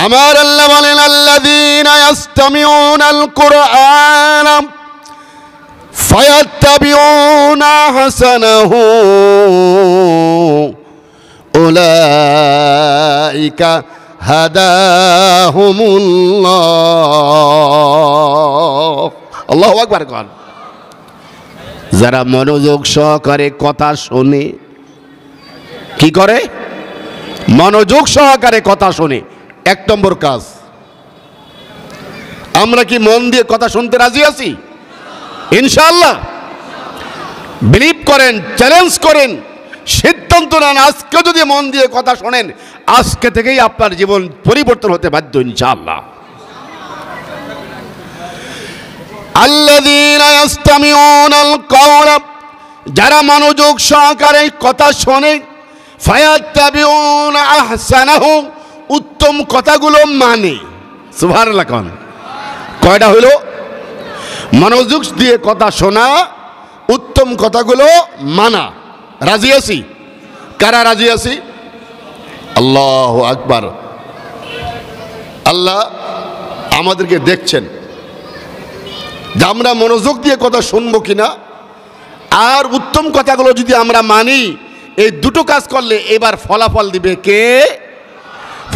আমার আল্লাহ বলেন আল্লাযীনা ইয়াসতামিউনাল কুরআন ফায়াত্তাবিউনা হাসানাহু উলাইকা হাদাহুমুল্লাহ। আল্লাহু আকবার। কোন যারা মনোযোগ সহকারে কথা শোনে, কি করে? মনোযোগ সহকারে কথা শোনে। এক নম্বর কাজ, আমরা কি মন দিয়ে কথা শুনতে রাজি আছি? ইনশাআল্লাহ। বিলিভ করেন, চ্যালেঞ্জ করেন, সিদ্ধান্ত নেন আজকে যদি মন দিয়ে কথা শোনেন, আজকে থেকেই আপনার জীবন পরিবর্তন হতে বাধ্য ইনশাআল্লাহ। আল্লাযীনা ইয়াসতামিউনাল কাওলা, যারা মনোযোগ সহকারে কথা শোনে, ফায়াত্তাবিউনা আহসানাহু, উত্তম কথাগুলো মানে। সুবহানাল্লাহ। কোন কয়টা হইল? মনোযোগ দিয়ে কথা শোনা, উত্তম কথাগুলো মানা। রাজি আছি? কারা রাজি আছি? আল্লাহু আকবার। আল্লাহ আমাদেরকে দেখছেন যে আমরা মনোযোগ দিয়ে কথা শুনবো কিনা, আর উত্তম কথাগুলো যদি আমরা মানি। এই দুটো কাজ করলে এবার ফলাফল দিবে কে?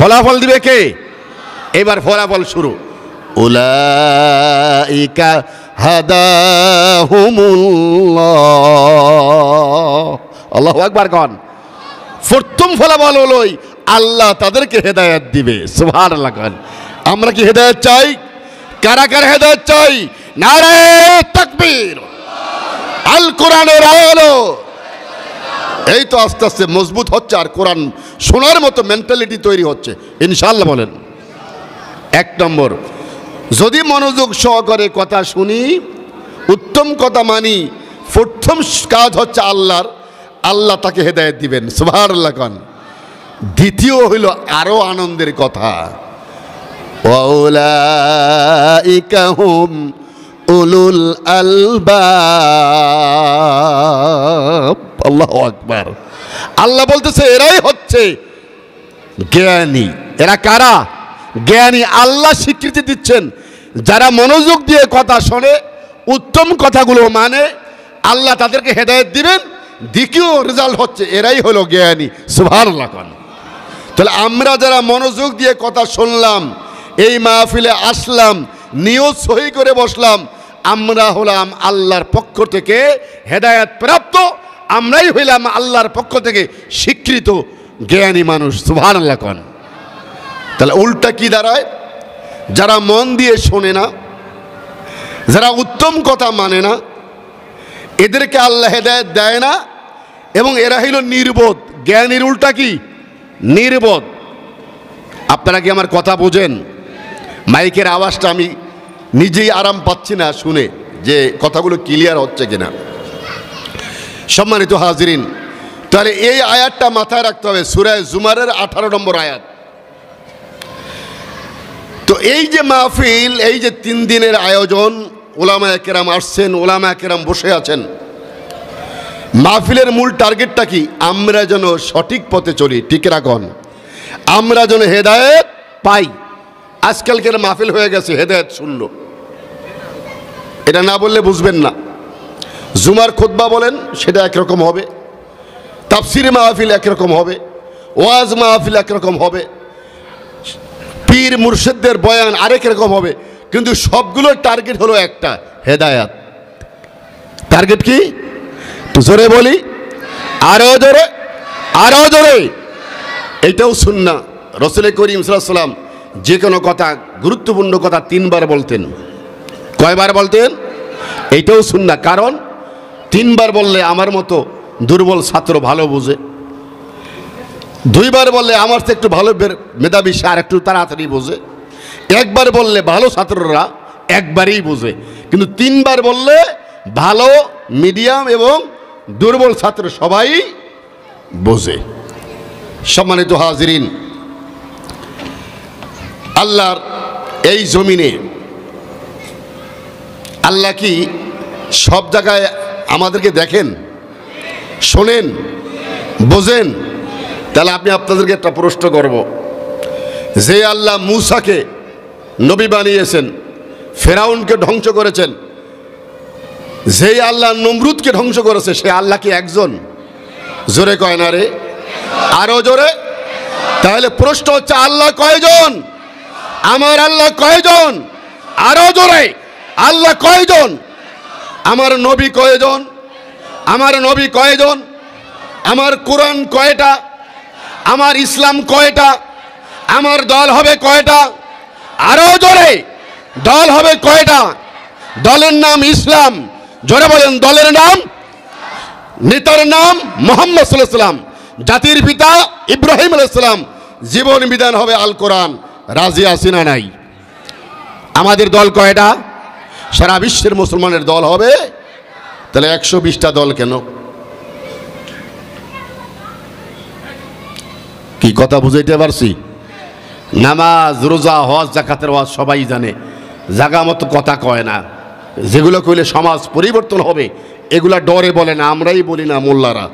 ফলাফল দিবে কে? এবার ফলাফল শুরু। উলাইকা হাদাহুমুল্লাহ। আল্লাহু আকবার। কোন প্রথম ফলাফল হলোই আল্লাহ তাদেরকে হেদায়েত দিবে। সুবহানাল্লাহ। কোন আমরা কি হেদায়েত চাই? কারা কারা হেদায়েত চাই? নারে তাকবীর। আল কোরআনের আলো। এই তো আস্তে আস্তে মজবুত হচ্ছে, আর কোরআন শোনার মতো মেন্টালিটি তৈরি হচ্ছে ইনশাআল্লাহ। বলেন। এক নম্বর, যদি মনোযোগ সহকারে কথা শুনি, উত্তম কথা মানি, প্রথম কাজ হচ্ছে আল্লাহ তাকে হেদায়েত দিবেন। সুবহানাল্লাহ। কোন দ্বিতীয় হইল আরো আনন্দের কথা, ওয়াউলাইকা হুম উলুল আলবাব। আল্লাহু আকবার। আল্লাহ বলতেছে এরাই হচ্ছে জ্ঞানী। এরা কারা? জ্ঞানী। আল্লাহ স্বীকৃতি দিচ্ছেন যারা মনোযোগ দিয়ে কথা শোনে, উত্তম কথাগুলো মানে, আল্লাহ তাদেরকে হেদায়েত দিবেন। দ্বিতীয় রেজাল্ট হচ্ছে এরাই হলো জ্ঞানী। সুবহানাল্লাহ। তাহলে আমরা যারা মনোযোগ দিয়ে কথা শুনলাম, এই মাহফিলে আসলাম, নিয়ত সহি করে বসলাম, আমরা হলাম আল্লাহর পক্ষ থেকে হেদায়েত প্রাপ্ত, আমরাই হইলাম আল্লাহর পক্ষ থেকে স্বীকৃত জ্ঞানী মানুষ। সুবহানাল্লাহ। কোন তাহলে উল্টা কি দাঁড়ায়? যারা মন দিয়ে শোনে না, যারা উত্তম কথা মানে না, এদেরকে আল্লাহ হেদায়েত দেয় না, এবং এরা হইল নির্বোধ। জ্ঞানীর উল্টা কি? নির্বোধ। আপনারা কি আমার কথা বোঝেন? মাইকের আওয়াজটা আমি নিজেই আরাম পাচ্ছি না শুনে, যে কথাগুলো ক্লিয়ার হচ্ছে কিনা। সম্মানিত হাজিরিন, তাহলে এই আয়াতটা মাথায় রাখতে হবে, সূরা জুমারের 18 নম্বর আয়াত। তো এই যে মাহফিল, এই যে 3 দিনের আয়োজন, ওলামায়ে কেরাম আসছেন, ওলামায়ে কেরাম বসে আছেন। মাহফিলের মূল টার্গেটটা কি? আমরা যেন সঠিক পথে চলি। ঠিক রাখুন, আমরা যেন হেদায়েত পাই। আজকালকের মাহফিল হয়ে গেছে হেদায়েত শূন্য। এটা না বললে বুঝবেন না। জুমার খুতবা বলেন, সেটা একরকম হবে, তাফসির মাহফিল একরকম হবে, ওয়াজ মাহফিল একরকম হবে, পীর মুর্শিদদের বয়ান আরেক রকম হবে, কিন্তু সবগুলোর টার্গেট হলো একটা, হেদায়েত। টার্গেট কি? জোরে বলি, আরো জোরে, আরো জোরে। এইটাও সুন্নাহ। রাসূল করিম সাল্লাল্লাহু আলাইহি ওয়াসাল্লাম যে কোনো কথা, গুরুত্বপূর্ণ কথা 3 বার বলতেন। কয়বার বলতেন? এইটাও সুন্নাহ। কারণ 3 বার বললে আমার মতো দুর্বল ছাত্র ভালো বুঝে, 2 বার বললে আমার তো একটু ভালো মেধাবী আর একটু তাড়াতাড়ি বোঝে, 1 বার বললে ভালো ছাত্ররা একবারেই বোঝে, কিন্তু 3 বার বললে ভালো, মিডিয়াম এবং দুর্বল ছাত্র সবাই বোঝে। সম্মানিত হাজিরিন, আল্লাহর এই জমিনে আল্লাহ কি সব জায়গায় আমাদেরকে দেখেন, শোনেন, বোঝেন? তাহলে আপনাদেরকে একটা প্রশ্ন করব, যে আল্লাহ মূসাকে নবী বানিয়েছেন, ফেরাউনকে ধ্বংস করেছেন, যেই আল্লাহ নমরুদকে ধ্বংস করেছে, সে আল্লাহ কি একজন? জোরে কয় না রে, আরো জোরে। তাহলে প্রশ্ন হচ্ছে আল্লাহ কয়জন? আমার আল্লাহ কয়জন? আরো জোরে, আল্লাহ কয়জন? আমার নবী কয়জন? আমার নবী কয়জন? আমার কোরআন কয়টা? আমার ইসলাম কয়টা? আমার দল হবে কয়টা? আরো জোরে, দল হবে কয়টা? দলের নাম ইসলাম। জোরে বলেন, দলের নাম, নেতার নাম মুহাম্মদ সাল্লাল্লাহু আলাইহি ওয়াসাল্লাম, জাতির পিতা ইব্রাহিম আলাইহিস সালাম, জীবন বিধান হবে আল কোরআন। রাজি আছি না নাই? আমাদের দল কয়টা? সারা বিশ্বের মুসলমানের দল হবে। তাহলে 120টা দল কেন? কি কথা বুঝাইতে পারছি? নামাজ, রোজা, হজ, যাকাতের ওয়াজ সবাই জানে, জাগা মতো কথা কয় না। যেগুলো কইলে সমাজ পরিবর্তন হবে এগুলা ডরে বলে না, আমরাই বলি না মোল্লারা।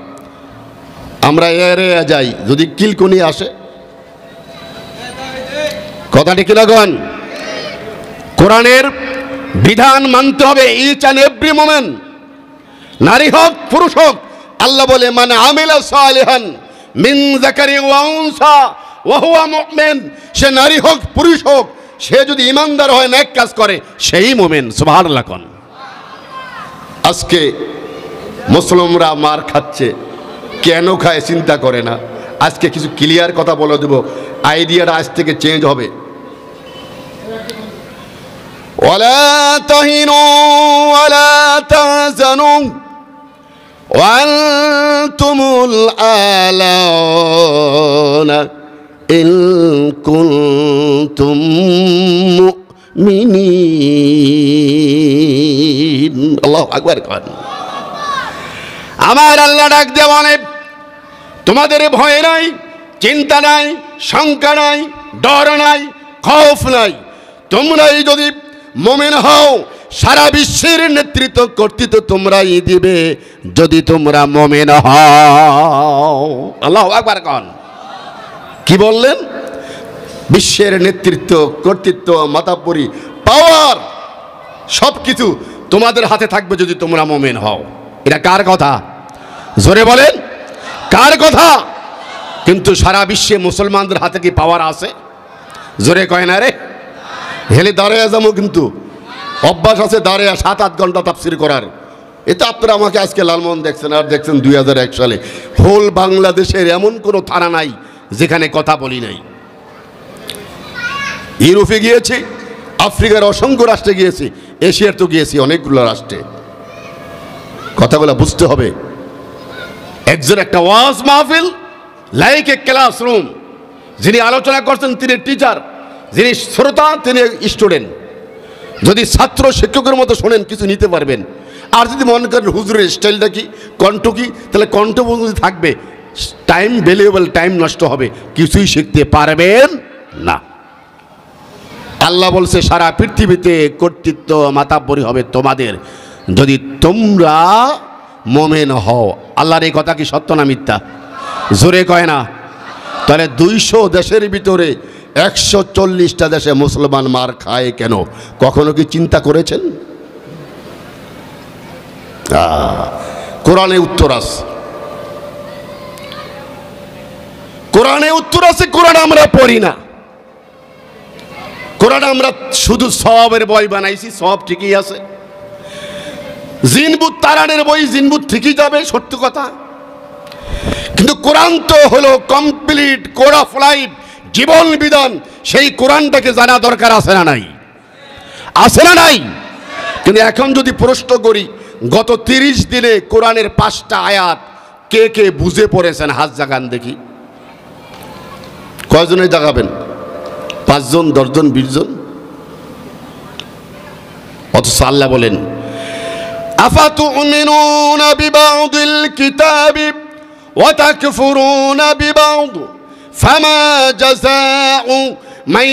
আমরা এরে যাই যদি কিলকুনি আসে। কথাটি কি লাগন? কোরআনের বিধান মানতে হবে ইচ অ্যান্ড এভরি মোমেন্ট, নারী হোক পুরুষ হোক। আল্লাহ বলে, মান আমিলা সালিহান মিন যাকারি ওয়া উনসা ওয়া হুয়া মুমিন, সে নারী হোক পুরুষ হোক, সে যদি ইমানদার হয়, নেক কাজ করে, সেই মুমিন। সুবহানাল্লাহ কোন। আজকে মুসলিমরা মার খাচ্ছে, কেন খায় চিন্তা করে না। আজকে কিছু ক্লিয়ার কথা বলে দেব, আইডিয়াটা আজ থেকে চেঞ্জ হবে। ওয়ালা তাহিনু ওয়ালা তাহজানু ওয়া আনতুমুল আলাউনা ইন কুনতুম মুমিনিন। আল্লাহু আকবার। আমার আল্লাহ ডাক দিয়ে বলে, তোমাদের ভয় নাই, চিন্তা নাই, শঙ্কা নাই, ডর নাই, খৌফ নাই। তোমরাই যদি মুমিন হও, সারা বিশ্বের নেতৃত্ব কর্তৃত্ব তোমরাই দিবে যদি তোমরা মুমিন হও। আল্লাহু আকবার কোন। কি বললেন? বিশ্বের নেতৃত্ব, কর্তৃত্ব, মাতাব্বরি, পাওয়ার সবকিছু তোমাদের হাতে থাকবে যদি তোমরা মুমিন হও। এটা কার কথা? জোরে বলেন, কার কথা? কিন্তু সারা বিশ্বে মুসলমানদের হাতে কি পাওয়ার আছে? জোরে কয় না রে। হেলে দাঁড়িয়ে যাবো, কিন্তু অভ্যাস আছে দাঁড়িয়ে 7-8 ঘন্টা তাফসির করার। এটা আপনারা আমাকে আজকে লালমোহন দেখছেন, আর দেখছেন 2001 সালে। হোল বাংলাদেশের এমন কোনো থানা নাই যেখানে কথা বলি নাই। ইউরোপে গিয়েছি, আফ্রিকার অসংখ্য রাষ্ট্রে গিয়েছি, এশিয়ার তো গিয়েছি অনেকগুলো রাষ্ট্রে। কথাগুলো বুঝতে হবে। একজন একটা ওয়াজ মাহফিল লাইক এ ক্লাসরুম, যিনি আলোচনা করছেন তিনি টিচার, যিনি শ্রোতা তিনি স্টুডেন্ট। যদি ছাত্র শিক্ষকের মতো শোনেন কিছু নিতে পারবেন। আর যদি মনে করেন হুজুরের স্টাইলটা কি, কণ্ঠ কি, তাহলে কণ্ঠ যদি থাকবে, টাইম ভ্যালুয়েবল, টাইম নষ্ট হবে, কিছুই শিখতে পারবেন না। আল্লাহ বলছে সারা পৃথিবীতে কর্তৃত্ব মাতাব্বরি হবে তোমাদের যদি তোমরা মুমিন হও। আল্লাহর এই কথা কি সত্য না মিথ্যা? জোরে কয় না। তাহলে 200 দেশের ভিতরে 140টা দেশে মুসলমান মার খায় কেন? কখনো কি চিন্তা করেছেন? কোরআনে উত্তর আছে, কোরআনে উত্তর আছে। কোরআন আমরা পড়ি না, কোরআন আমরা শুধু সওয়াবের বই বানাইছি। সওয়াব ঠিকই আছে। জিনবুত তারানের বই, জিনবুত ঠিকই যাবে, সত্য কথা। কিন্তু কোরআন তো হলো কমপ্লিট কোড অফ লাইফ, জীবন বিধান। সেই কোরআনটাকে জানা দরকার আছে না নাই? আছে না নাই? কিন্তু এখন যদি প্রশ্ন করি, গত 30 দিনে কোরআনের 5টা আয়াত কে কে বুঝে পড়েছেন? হাত জাগান দেখি। কয়জনে জাগাবেন? 5 জন, 10 জন, 20 জন? অথচ আল্লাহ বলেন, আফাতুমিনুনা বিবাউদিল কিতাবি ওয়া তাকফুরুনা বিবাউদ ফামা জাযাউ মান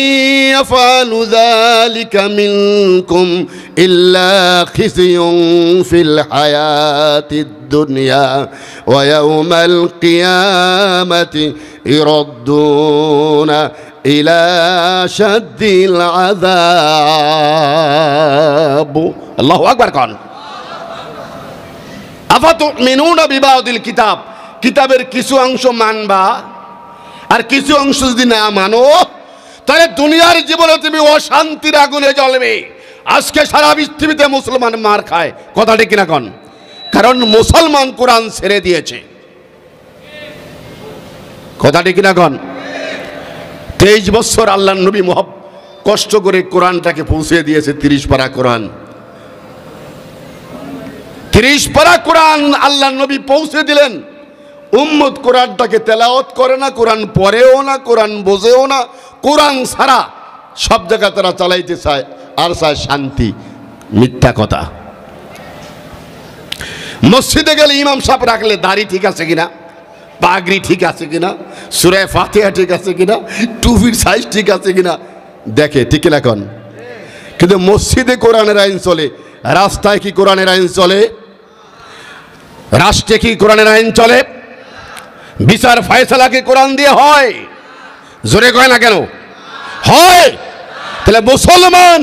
ইয়াফআলু যালিকা মিনকুম ইল্লা খিzyun ফিল হায়াতিদ দুনিয়া ওয়া ইয়াউমাল কিয়ামাতি ইরাদ্দুনা ইলা শাদ্দিল আযাব। আল্লাহু আকবার কোন। আফাতুমিনুনা বিবাদিল কিতাব, কিতাবের কিছু অংশ মানবা আর কিছু অংশ যদি না মানো তাহলে দুনিয়ার জীবনে তুমি অশান্তির আগুনে জ্বলবে। আজকে সারা পৃথিবীতে মুসলমান মার খায়, কথাটি কিনা কন? কারণ মুসলমান কোরআন ছেড়ে দিয়েছে, কথাটি কিনা কন? 23 বছর আল্লাহ নবী কষ্ট করে কোরআনটাকে পৌঁছে দিয়েছে। 30 পারা কোরআন, 30 পারা কোরআন আল্লাহ নবী পৌঁছে দিলেন। উম্মত কোরআনটাকে তেলাওয়াত করে না, কোরআন পড়েও না, কোরআন বোঝেও না। কোরআন ছাড়া সব জায়গা তারা চালাইতে চায় আর চায় শান্তি। মিথ্যা কথা। মসজিদে গেলে ইমাম সাহেব রাখলে দাড়ি ঠিক আছে কিনা, পাগড়ি ঠিক আছে কিনা, সূরা ফাতিহা ঠিক আছে কিনা, টুপির সাইজ ঠিক আছে কিনা দেখে, ঠিক কিনা কন? কিন্তু মসজিদে কোরআনের আইন চলে, রাস্তায় কি কোরআনের আইন চলে? রাষ্ট্রে কি কোরআনের আইন চলে? বিচার ফয়সালা কি কোরআন দিয়ে হয়? জোরে কয় না কেন? হয়। তাহলে মুসলমান।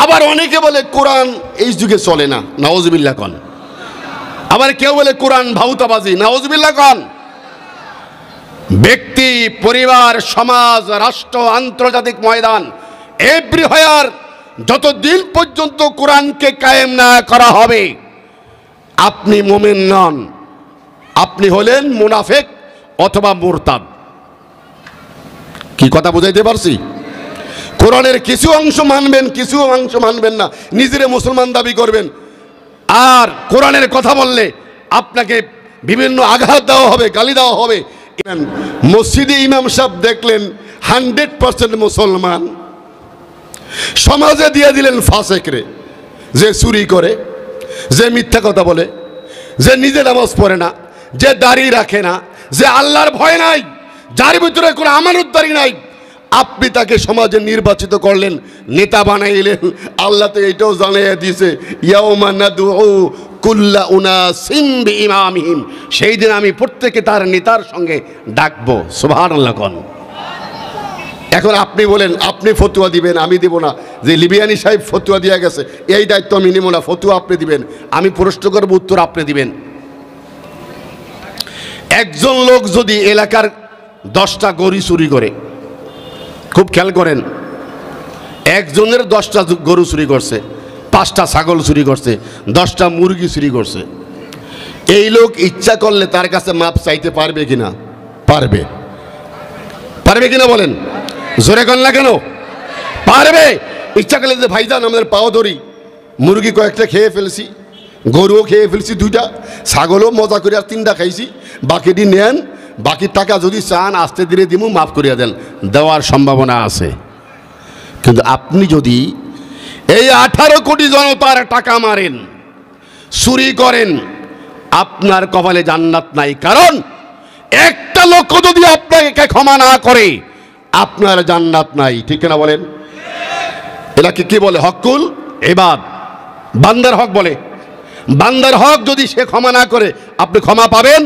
আবার অনেকে বলে কোরআন এই যুগে চলে না, নাউজুবিল্লাহ কন। আবার কেউ বলে কোরআন ভাউতাবাজি, নাউজুবিল্লাহ কন। ব্যক্তি, পরিবার, সমাজ, রাষ্ট্র, আন্তর্জাতিক ময়দান, এভরিহোয়ার যতদিন পর্যন্ত কোরআনকে কায়েম না করা হবে আপনি মুমিন নন, আপনি হলেন মুনাফিক অথবা মুরতাদ। কি কথা বুঝাইতে পারছি? কোরআনের কিছু অংশ মানবেন, কিছু অংশ মানবেন না, নিজেরে মুসলমান দাবি করবেন। আর কোরআনের কথা বললে আপনাকে বিভিন্ন আঘাত দেওয়া হবে, গালি দেওয়া হবে। মসজিদে ইমাম সাহেব দেখলেন 100% মুসলমান, সমাজে দিয়ে দিলেন ফাসেকরে, যে চুরি করে, যে মিথ্যা কথা বলে, যে নিজে নামাজ পড়ে না, যে দাড়ি রাখে না, যে আল্লাহর ভয় নাই, যার ভিতরে কোনো আমানতদারি নাই। আপনি তাকে সমাজে নির্বাচিত করলেন, নেতা বানাইলেন। আল্লাহ তো এটাও জানিয়ে দিয়েছে, ইয়াউমা নাদউ কুল্লা উনাসিম বিইমামিহিম, সেই দিন আমি প্রত্যেকে তার নেতার সঙ্গে ডাকবো। সুবহানাল্লাহ কোন। এখন আপনি বলেন আপনি ফতুয়া দিবেন, আমি দেব না। যে লিবিয়ানি সাহেব ফতুয়া দিয়ে গেছে, এই দায়িত্ব আমি নেব না, ফতুয়া আপনি দিবেন, আমি প্রশ্ন করব, উত্তর আপনি দিবেন। একজন লোক যদি এলাকার 10টা গরু চুরি করে, খুব খেয়াল করেন, একজনের 10টা গরু চুরি করছে, 5টা ছাগল চুরি করছে, 10টা মুরগি চুরি করছে। এই লোক ইচ্ছা করলে তার কাছে মাপ চাইতে পারবে কিনা? পারবে। পারবে কিনা বলেন? জোরে কন না কেন? পারবে। ইচ্ছা করলে যে ভাইজান আমাদের পাও ধরি, মুরগি কয়েকটা খেয়ে ফেলছি, গরুও খেয়ে ফেলছি 2টা, ছাগলও মজা করে আর 3টা খাইছি, বাকিটি নেন, বাকি টাকা যদি চান আস্তে ধীরে দিমু, মাফ করিয়া দেন, দেওয়ার সম্ভাবনা আছে। কিন্তু আপনি যদি এই 18 কোটি জনতার টাকা মারেন, চুরি করেন, আপনার কপালে জান্নাত নাই। কারণ একটা লোক যদি আপনাকে ক্ষমা না করে আপনার জান্নাত নাই, ঠিক না বলেন? এটাকে কি বলে? হকুল ইবাদ, বান্দার হক বলে। বান্দার হক যদি সে ক্ষমা না করে আপনি ক্ষমা পাবেন?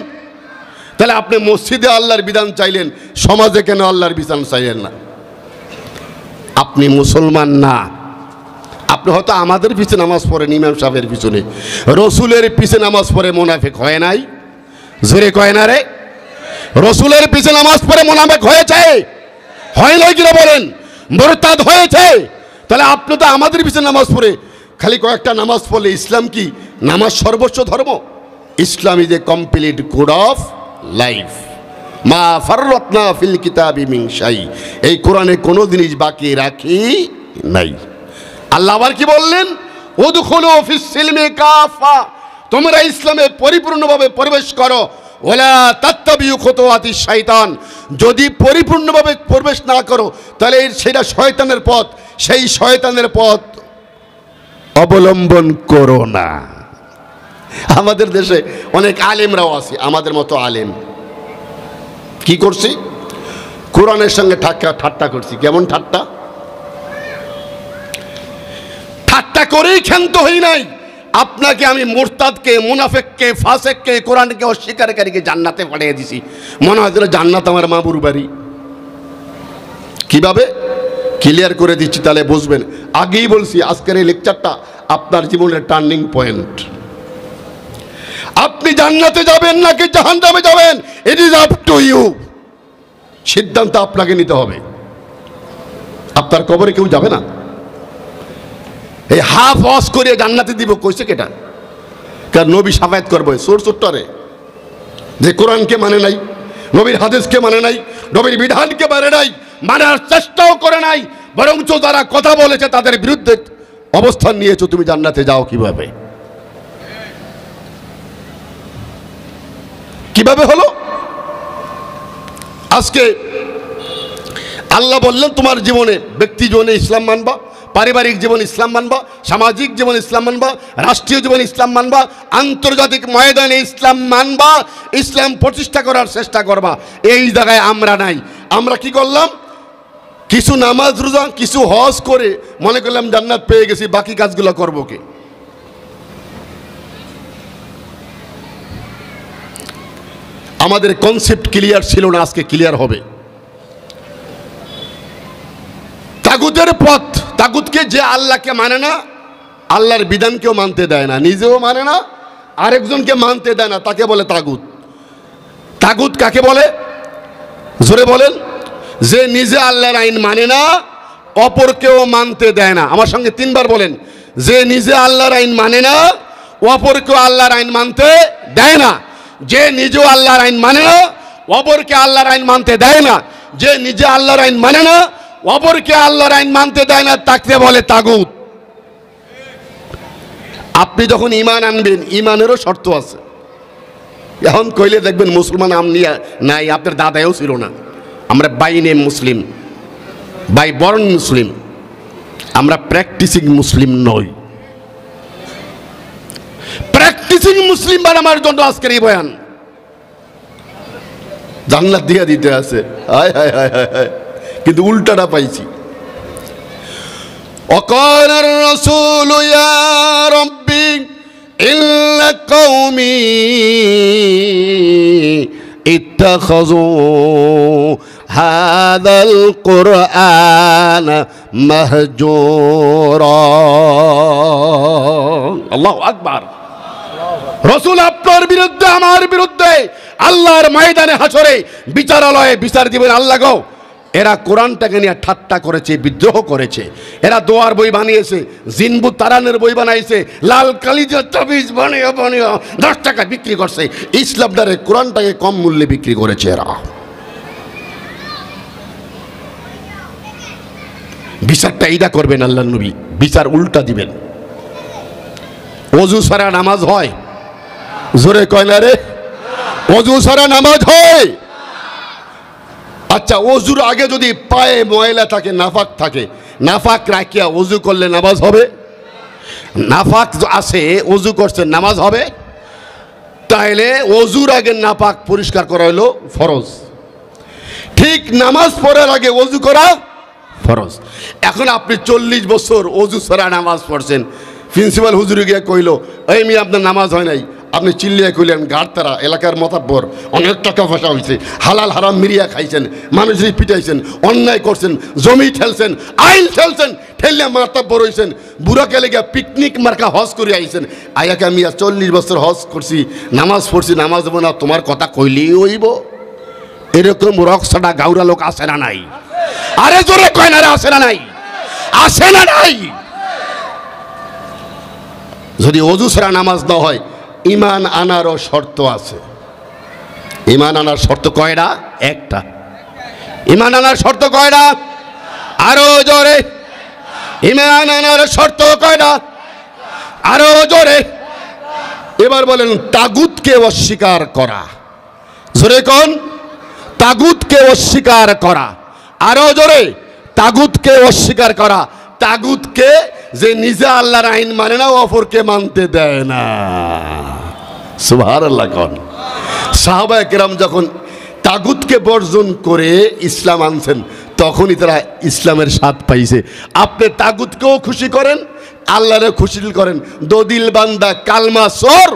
তাহলে আপনি মসজিদে আল্লাহর বিধান চাইলেন, সমাজে কেন আল্লাহর বিধান চাইলেন না? আপনি মুসলমান না। আপনি হয়তো আমাদের পিছনে নামাজ পড়েন, ইমাম সাহেবের পিছনে, রসুলের পিছনে নামাজ পড়ে মুনাফিক হয় নাই? জোরে কয় না রে? রসুলের পিছনে নামাজ পড়ে মুনাফিক হয়েছে, হয় নাই কিনা বলেন? মুরতাদ হয়েছে। তাহলে আপনি তো আমাদের পিছনে নামাজ পড়ে, খালি কয়েকটা নামাজ পড়লে ইসলাম কি নামাজ সর্বোচ্চ ধর্ম? Islam is a complete code of life. মা ফাররাতনা ফিল কিতাবি মিন শাই, এই কোরআনে কোনো জিনিস বাকি রাখি নাই। আল্লাহ আবার কি বললেন? উদখুলু ফিস সিলমি কাফা, তোমরা ইসলামে পরিপূর্ণভাবে প্রবেশ করো। ওয়ালা তাত্তাবিউ খুতুওয়াতিশ শাইতান, যদি পরিপূর্ণভাবে প্রবেশ না করো তাহলে সেটা শয়তানের পথ, সেই শয়তানের পথ অবলম্বন করো না। আমাদের দেশে অনেক আলেমরাও আছে, আমাদের মতো আলেম কি করছি? কোরআনের সঙ্গে ঠাট্টা করছি। কেমন ঠাট্টা? ঠাট্টা করেই ক্ষান্ত হই নাই। আপনাকে আমি মুরতাদকে, মুনাফিককে, ফাসিককে, কোরআনকে অস্বীকারীকে জান্নাতে পাঠিয়ে দিছি। মনে হয় জান্নাত আমার মাবুর বাড়ি। কিভাবে ক্লিয়ার করে দিচ্ছি, তাহলে বুঝবেন। আগেই বলছি আজকের এই লেকচারটা আপনার জীবনের টার্নিং পয়েন্ট। আপনি জান্নাতে যাবেন নাকি জাহান্নামে যাবেন, it is up to you. সিদ্ধান্ত আপনাকে নিতে হবে। আপনার কবরে কেউ যাবে না। এই হাফ ওয়াশ করে জান্নাতে দিব কইছে কেটা? কারণ নবী সাফায়াত করবে সোর চুট্টারে যে কোরআনকে মানে নাই, নবীর হাদিসকে মানে নাই, নবীর বিধানকে মানে নাই, মানার চেষ্টাও করে নাই, বরঞ্চ যারা কথা বলেছে তাদের বিরুদ্ধে অবস্থান নিয়েছো। তুমি জান্নাতে যাও কিভাবে? কিভাবে হলো? আজকে আল্লাহ বললেন তোমার জীবনে, ব্যক্তি জীবনে ইসলাম মানবা, পারিবারিক জীবন ইসলাম মানবা, সামাজিক জীবন ইসলাম মানবা, রাষ্ট্রীয় জীবন ইসলাম মানবা, আন্তর্জাতিক ময়দানে ইসলাম মানবা, ইসলাম প্রতিষ্ঠা করার চেষ্টা করবা। এই জায়গায় আমরা নাই। আমরা কি করলাম? কিছু নামাজ রোজা, কিছু হজ করে মনে করলাম জান্নাত পেয়ে গেছি, বাকি কাজগুলো করবো কে? আমাদের কনসেপ্ট ক্লিয়ার ছিল না, আজকে ক্লিয়ার হবে। তাগুতের পথ, তাগুতকে যে আল্লাহকে মানে না, আল্লাহর বিধানকেও মানতে দেয় না, নিজেও মানে না, আরেকজনকে মানতে দেয় না, তাকে বলে তাগুত। তাগুত কাকে বলে? জোরে বলেন। যে নিজে আল্লাহর আইন মানে না, অপরকেও মানতে দেয় না। আমার সঙ্গে তিনবার বলেন। যে নিজে আল্লাহর আইন মানে না, অপরকেও আল্লাহর আইন মানতে দেয় না। যে নিজেও আল্লাহর আইন মানে না, অপরকে আল্লাহর আইন মানতে দেয় না। যে নিজে আল্লাহর আইন মানে না, অপরকে আল্লাহর আইন মানতে দেয় না, তাকে বলে তাগুত। আপনি যখন ঈমান আনবেন, ঈমানেরও শর্ত আছে। এখন কইলে দেখবেন মুসলমান আমনি নাই, আপনার দাদাও ছিল না। আমরা by name Muslim, by born Muslim, আমরা প্র্যাকটিসিং মুসলিম নই। প্র্যাকটিসিং মুসলিম বানাবার জন্য আজকের এই বয়ান। জান্নাত দিয়ে দিতে আছে, হায় হায় হায় হায় হায়, কিন্তু উল্টাটা পাইছি। وقال الرسول يا ربي إن قومي اتخذوا هذا القرآن مهجورا। আল্লাহু আকবার। রসুল আপনার বিরুদ্ধে, আমার বিরুদ্ধে আল্লাহর ময়দানে হাসরে বিচারালয়ে বিচার দিবেন। আল্লাহ গো, এরা কোরআনটাকে নিয়ে ঠাট্টা করেছে, বিদ্রোহ করেছে, এরা দোয়ার বই বানিয়েছে, জিনবু তারানের বই বানাইছে, লাল কালিজা তাবিজ বানিয়ে বানিয়ে 10 টাকা বিক্রি করছে। ইসলামটারে, কোরআনটাকে কম মূল্যে বিক্রি করেছে এরা। বিচারটা এইটা করবেন আল্লাহ নবী, বিচার উল্টা দিবেন। ওযু ছাড়া নামাজ হয়? জোরে কয় না রে। ওযু ছাড়া নামাজ হয়? আচ্ছা, ওযুর আগে যদি পায়ে ময়লা থাকে, নাফাক থাকে, নাফাক রাখিয়া ওযু করলে নামাজ হবে? নাফাক আছে, ওযু করছে, নামাজ হবে? তাইলে ওযুর আগে নাপাক পরিষ্কার করা হলো ফরজ। ঠিক নামাজ পড়ার আগে ওযু করা ফরজ। এখন আপনি 40 বছর ওযু ছাড়া নামাজ পড়ছেন, প্রিন্সিপাল হুজুরে গিয়ে কইল, এই মেয়ে আপনার নামাজ হয় নাই। আপনি চিল্লিয়ে কইলেন, গাড়তারা এলাকার মতাব্বর, অনেক টাকা পয়সা হয়েছে, হালাল হারাম মিরিয়া খাইছেন, মানুষের পিটাইছেন, অন্যায় করছেন, জমি ঠেলছেন, আইন ঠেলছেন, ঠেললে মাতাব্বর হয়েছেন, বুড়াকে লেগে পিকনিক মার্কা হজ করে আইছেন। আয়াকে আমি 40 বছর হজ করছি, নামাজ পড়ছি, নামাজ দেবো না, তোমার কথা কইলেই হইব? এরকম রকসাটা গাউরা লোক আছে না নাই? আরে জোরে কয় না রে, আছে না নাই? আছে না নাই? যদি ওযু ছাড়া নামাজ না হয়, ঈমান আনারও শর্ত আছে। ঈমান আনার শর্ত কয়টা? একটা। ঈমান আনার শর্ত কয়টা? আরো জোরে। ঈমান আনার শর্ত কয়টা? আরো জোরে। এবার বলেন, তাগুতকে অস্বীকার করা। জোরে কোন? তাগুতকে অস্বীকার করা। আরো জোরে। তাগুতকে অস্বীকার করা। তাগুতকে যে নিজে আল্লাহর আইন মানে না, অপরকে মানতে দেয় না। সুবহানাল্লাহ কোন? সাহাবায়ে কেরাম যখন তাগুতকে বর্জন করে ইসলাম আনছেন, তখনই তারা ইসলামের স্বাদ পাইছে। আপনি তাগুতকেও খুশি করেন, আল্লাহরে খুশি করেন। দদিল বান্দা কালমা সর,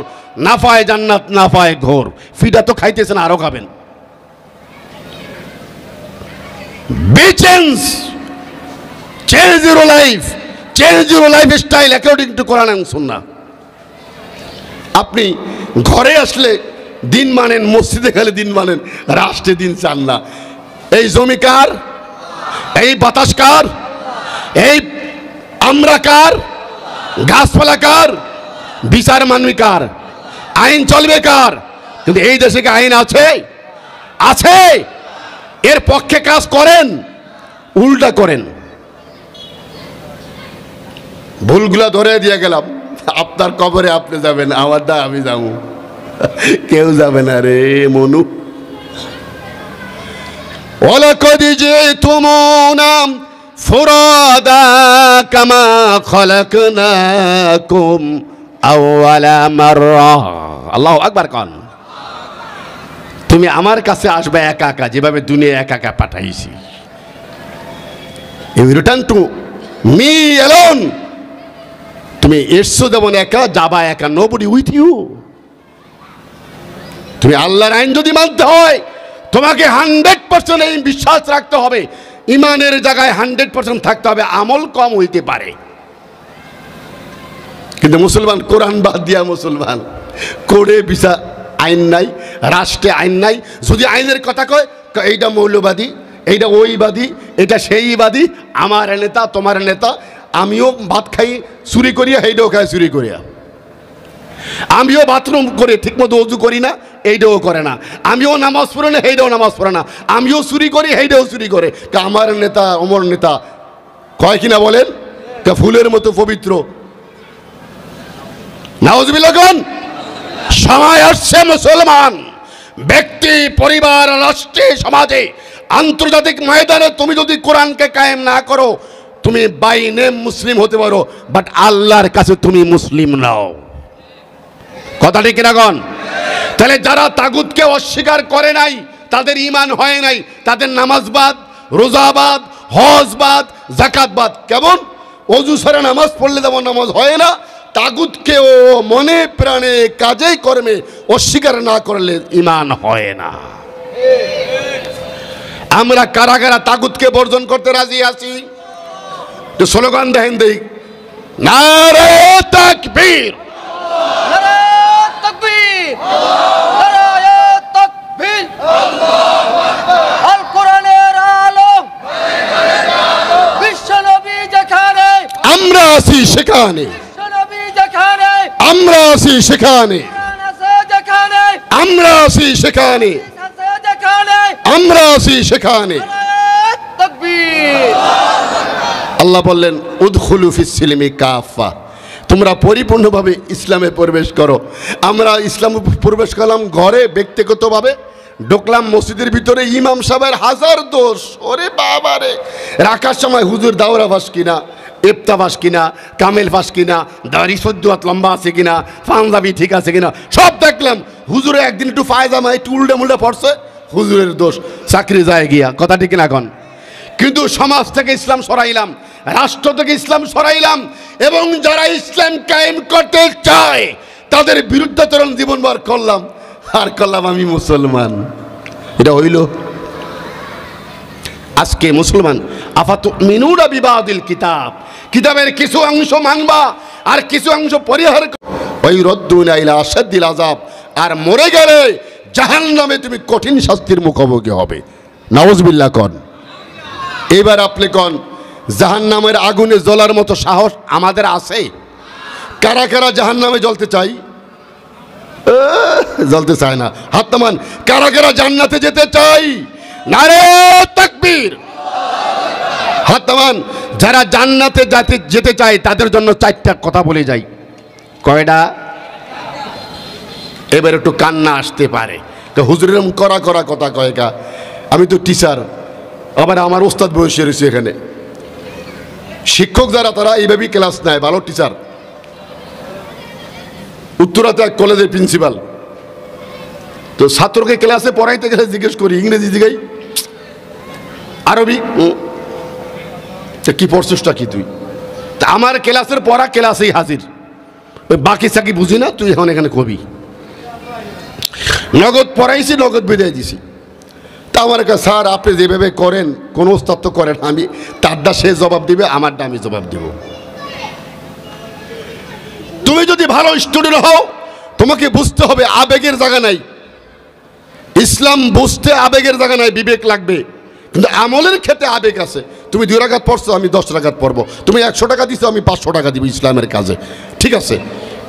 না পায় জান্নাত, না পায় ঘোর। ফিডা তো খাইতেছেন, আরো খাবেন। Be change. Change your life. Change your lifestyle according to Quran and Sunnah. আপনি ঘরে আসলে দিন মানেন, মসজিদে গেলে দিন মানেন, রাষ্ট্রে দিন চান না। এই জমি কার? এই বাতাস কার? এই আমরা কার? গাছপালা কার? বিচার মানবি কার? আইন চলবে কার? কিন্তু এই দেশে কি আইন আছে? আছে। এর পক্ষে কাজ করেন, উল্টা করেন। ভুলগুলা ধরে দিয়ে গেলাম, আপনার কবরে আপনি যাবেন, আমারটা আমি যাবো, কেউ যাবে না রে মনু। ওয়ালাকাদ জিতুমুনা ফুরাদা কামা খলাকনাকুম আওয়ালা মাররা। আল্লাহু আকবার কোন। তুমি আমার কাছে আসবে একা একা, যেভাবে দুনিয়া একা একা পাঠাইছি। You return to me alone. তুমি এসছো যেমন একা, যাবা একা, নোবডি উইথ ইউ। তুমি আল্লাহর আইন যদি মানতে হয়, তোমাকে 100% এই বিশ্বাস রাখতে হবে, ইমানের জায়গায় 100% থাকতে হবে। আমল কম হইতে পারে, কিন্তু মুসলমান কোরআন বাদ দিয়া মুসলমান, কোড়ে বিচা আইন নাই, রাষ্ট্রে আইন নাই। যদি আইনের কথা কয়, এইটা মৌলবাদী, এইটা ওইবাদী, এটা সেইবাদী, আমার নেতা তোমার নেতা। আমিও ভাত খাই চুরি করিয়া, এইটাও খাই চুরি করিয়া। আমিও বাথরুম করে ঠিকমতো অজু করি না, এইটাও করে না। আমিও নামাজ পড়ে না, এইটাও নামাজ পড়ে না। আমিও চুরি করি, এইটাও চুরি করে। আমার নেতা অমর নেতা কয় কিনা বলেন? ফুলের মতো পবিত্র। নাউজুবিল্লাহ কোন। সময় আসছে মুসলমান ব্যক্তি, পরিবার, রাষ্ট্রে, সমাজে, আন্তর্জাতিক ময়দানে তুমি যদি কোরআনকে কায়েম না করো, তুমি বাই নেম মুসলিম হতে পারো, বাট আল্লাহর কাছে তুমি মুসলিম নাও। কথা ঠিক কিনা কোন? তাহলে যারা তাগুতকে অস্বীকার করে নাই, তাদের ঈমান হয় নাই, তাদের নামাজবাদ, রোজাবাদ, হজবাদ, জাকাতবাদ। কেমন? অজু ছাড়া নামাজ পড়লে যেমন নামাজ হয় না, তাগুতকেও মনে প্রাণে কাজে কর্মে অস্বীকার না করলে ঈমান হয় না। আমরা কারা কারা তাগুতকে বর্জন করতে রাজি আছি? তো স্লোগান দেখেন দেই, নারে তাকবীর, নারে তাকবীর, নারে তাকবীর, আল কোরআনের আলো, বিশ্ব নবী যেখানে, আমরা আছি সেখানে, বিশ্ব নবী যেখানে, আমরা আছি সেখানে, কোরআন আছে যেখানে, আমরা আছি সেখানে, আছে যেখানে, আমরা আছি সেখানে। নারে তাকবীর। আল্লাহ বললেন, উদখুলু ফিস সিলমি কাফা, তোমরা পরিপূর্ণভাবে ইসলামে প্রবেশ করো। আমরা ইসলামে প্রবেশ করলাম ঘরে, ব্যক্তিগতভাবে ঢুকলাম মসজিদের ভিতরে, ইমাম সাহেবের হাজার দোষ। ওরে বাবা রে, রাখার সময় হুজুর দাওরা ফাঁস কিনা, ইফতা ফাঁস কিনা, কামেল ফাঁস কিনা, দাড়ি 14 হাত লম্বা আছে কিনা, পাঞ্জাবি ঠিক আছে কিনা, সব দেখলাম। হুজুরে একদিন একটু পায়জামা একটু উল্টে মুল্টে পড়ছে, হুজুরের দোষ, চাকরি যায় গিয়া। কথা ঠিক কিনা এখন? কিন্তু সমাজ থেকে ইসলাম সরাইলাম, রাষ্ট্র থেকে ইসলাম সরাইলাম, এবং যারা ইসলাম কায়েম করতে চায় তাদের বিরুদ্ধাচরণ জীবনভর করলাম, আর করলাম আমি মুসলমান। এটা হইল আজকে মুসলমান। আফাতুমিনুনা বিবাদিল কিতাব, কিতাবের কিছু অংশ মানবা আর কিছু অংশ পরিহার। ওই রদ্দুনা ইলা আশাদ্দিল আযাব, আর মরে গেলে জাহান্নামে তুমি কঠিন শাস্তির মুখোমুখি হবে। নাউজুবিল্লাহ কোন। এবার আপনি কোন, জাহান্নামের আগুনে জ্বলার মতো সাহস আমাদের আছে? কারা কারা জাহান্নামে জ্বলতে চাই? জ্বলতে চায় না, হাত নামান। কারা কারা জান্নাতে যেতে চাই? নারে তাকবীর, হাত নামান। যারা জান্নাতে যেতে চায় তাদের জন্য 4টা কথা বলে যাই। কয়টা? এবার একটু কান্না আসতে পারে, তো হুজুরের করা করা কথা কয়টা। আমি তো টিচার, আবার আমার ওস্তাদ বয়সে রয়েছে এখানে। শিক্ষক যারা, তারা এইভাবেই ক্লাস নেয়, ভালো টিচার। উত্তরাতে এক কলেজের প্রিন্সিপাল, তো ছাত্রকে ক্লাসে পড়াইতে গেলে জিজ্ঞেস করি, ইংরেজি জিগাই, আরবি, কি পড়ছিসটা কি তুই? তা আমার ক্লাসের পড়া ক্লাসেই হাজির, বাকি চাকি বুঝি না, তুই এখন এখানে কবি। নগদ পড়াইছি, নগদ বিদায় দিছি। তা আমার কাছে স্যার আপনি যেভাবে করেন কোন ওস্তাদ তো করেন, আমি তারটা সে জবাব দিবে, আমারটা আমি জবাব দেব। তুমি যদি ভালো স্টুডেন্ট হও তোমাকে বুঝতে হবে আবেগের জায়গা নাই। ইসলাম বুঝতে আবেগের জায়গা নাই, বিবেক লাগবে। কিন্তু আমলের ক্ষেত্রে আবেগ আছে। তুমি 2 রাকাত পড়ছো, আমি 10 রাকাত পড়বো। তুমি 100 টাকা দিছো, আমি 500 টাকা দিব ইসলামের কাজে, ঠিক আছে।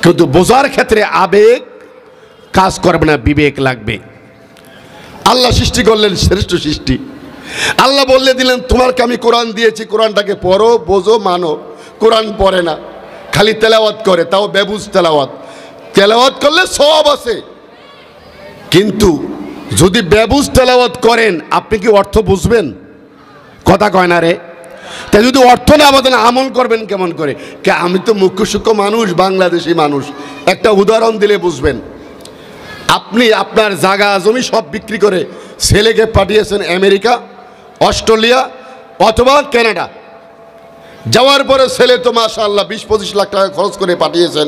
কিন্তু বোঝার ক্ষেত্রে আবেগ কাজ করবে না, বিবেক লাগবে। আল্লাহ সৃষ্টি করলেন শ্রেষ্ঠ সৃষ্টি। আল্লাহ বললে দিলেন তোমাকে আমি কোরআন দিয়েছি, কোরআনটাকে পড়ো, বোঝো, মানো। কোরআন পড়ে না, খালি তেলাওয়াত করে, তাও বেবুজ তেলাওয়াত। তেলাওয়াত করলে সওয়াব আছে, কিন্তু যদি বেবুজ তেলাওয়াত করেন আপনি কি অর্থ বুঝবেন? কথা কয় না রে। তাই যদি অর্থ না আমাদের আমল করবেন কেমন করে? আমি তো মুখ্য সূক্ষ্ম মানুষ, বাংলাদেশি মানুষ। একটা উদাহরণ দিলে বুঝবেন। আপনি আপনার জায়গা জমি সব বিক্রি করে ছেলেকে পাঠিয়েছেন আমেরিকা, অস্ট্রেলিয়া অথবা কানাডা। যাওয়ার পরে ছেলে তো মাশাআল্লাহ 20-25 লাখ টাকা খরচ করে পাঠিয়েছেন।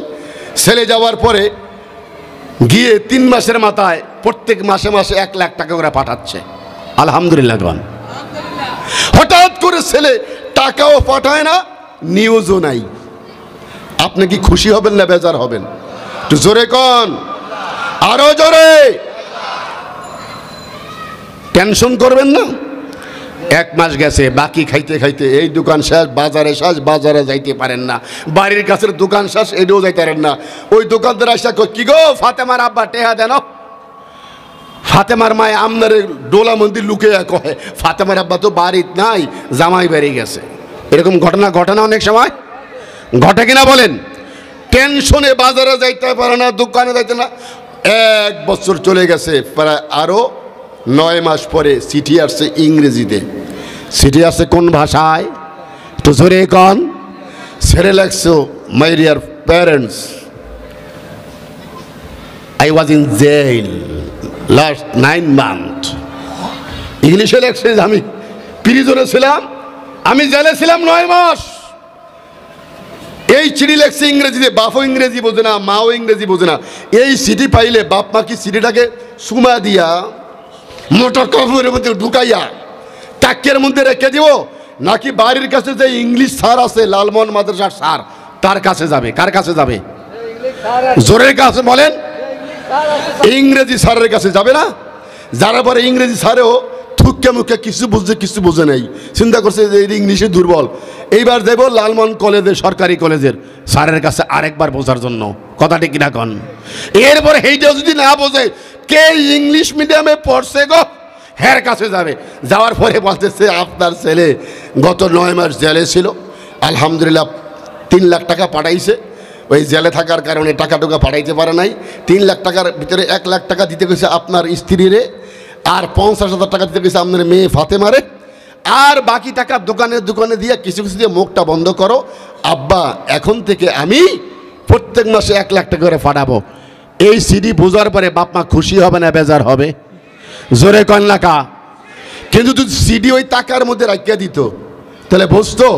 ছেলে যাওয়ার পরে গিয়ে 3 মাসের মাথায় প্রত্যেক মাসে মাসে 1 লাখ টাকা করে পাঠাচ্ছে। আলহামদুলিল্লাহ। হঠাৎ করে ছেলে টাকাও পাঠায় না, নিউজও নাই। আপনি কি খুশি হবেন না বেজার হবেন? একটু জোরে কন, আরো জোরে। টেনশন করবেন না। 1 মাস গেছে, বাকি খাইতে খাইতে এই দোকান শেষ, বাজারে শেষ, বাজারে যাইতে পারেন না। বাড়ির কাছের দোকান শেষ, এটাও যাইতে পারেন না। ওই দোকানদার আসা কি গো ফাতেমার আব্বা টেহা দেন? ফাতেমার মায় আমনারে ডোলা মন্দির লুকে কহে ফাতেমার আব্বা তো বাড়িত নাই, জামাই বেরিয়ে গেছে। এরকম ঘটনা ঘটনা অনেক সময় ঘটে কিনা বলেন? টেনশনে বাজারে যাইতে পারে না, দোকানে যাইতে না। 1 বছর চলে গেছে, প্রায় আরো 9 মাস পরে চিঠি আসছে ইংরেজিতে। চিঠি আসছে কোন ভাষায়? একটু জোরে কন। ছেড়ে লাগছো, my dear parents, I was in jail last 9 month. ইংলিশে লেখছে আমি প্রিজনে ছিলাম, আমি জেলে ছিলাম 9 মাস। এই চিঠি লেখছে ইংরেজিতে। বাপও ইংরেজি বোঝে না, মাও ইংরেজি বোঝে না। এই চিঠি পাইলে বাপ মা কি চিঠিটাকে সুমা দিয়া মোটর কাপড়ের মধ্যে ঢুকাইয়া টাকের মধ্যে রেখে দিব, নাকি বাড়ির কাছে যে ইংলিশ স্যার আছে, লালমোহন মাদ্রাসার স্যার, তার কাছে যাবে? কার কাছে যাবে? জোরের কাছে বলেন। ইংরেজি স্যারের কাছে যাবে না? যারা পরে ইংরেজি স্যারেও থুকে মুখে কিছু বুঝছে, কিছু বুঝে নেই, চিন্তা করছে যে ইংলিশে দুর্বল। এইবার দেব লালমোহন কলেজের, সরকারি কলেজের স্যারের কাছে আরেকবার বোঝার জন্য। কথাটি কিনা কন? এরপরে এইটাও যদি না বোঝে, কে ইংলিশ মিডিয়ামে পড়ছে গো, হের কাছে যাবে। যাওয়ার পরে বলতেছে আপনার ছেলে গত 9 মাস জেলে ছিল, আলহামদুলিল্লাহ 3 লাখ টাকা পাঠাইছে। ওই জেলে থাকার কারণে টাকা টুকা পাঠাইতে পারে নাই। 3 লাখ টাকার ভিতরে 1 লাখ টাকা দিতে গেছে আপনার স্ত্রীরে, আর 50,000 টাকা দিতে গেছে আপনার মেয়ে ফাতেমারে, আর বাকি টাকা দোকানে দিয়ে কিছু কিছু দিয়ে মুখটা বন্ধ করো। আব্বা এখন থেকে আমি প্রত্যেক মাসে 1 লাখ টাকা করে পাঠাবো। এই সিডি বোঝার পরে বাপ মা খুশি হবে না বেজার হবে? জোরে কন লাকা। কিন্তু যদি সিডি ওই টাকার মধ্যে রাখিয়া দিত তাহলে বুঝতো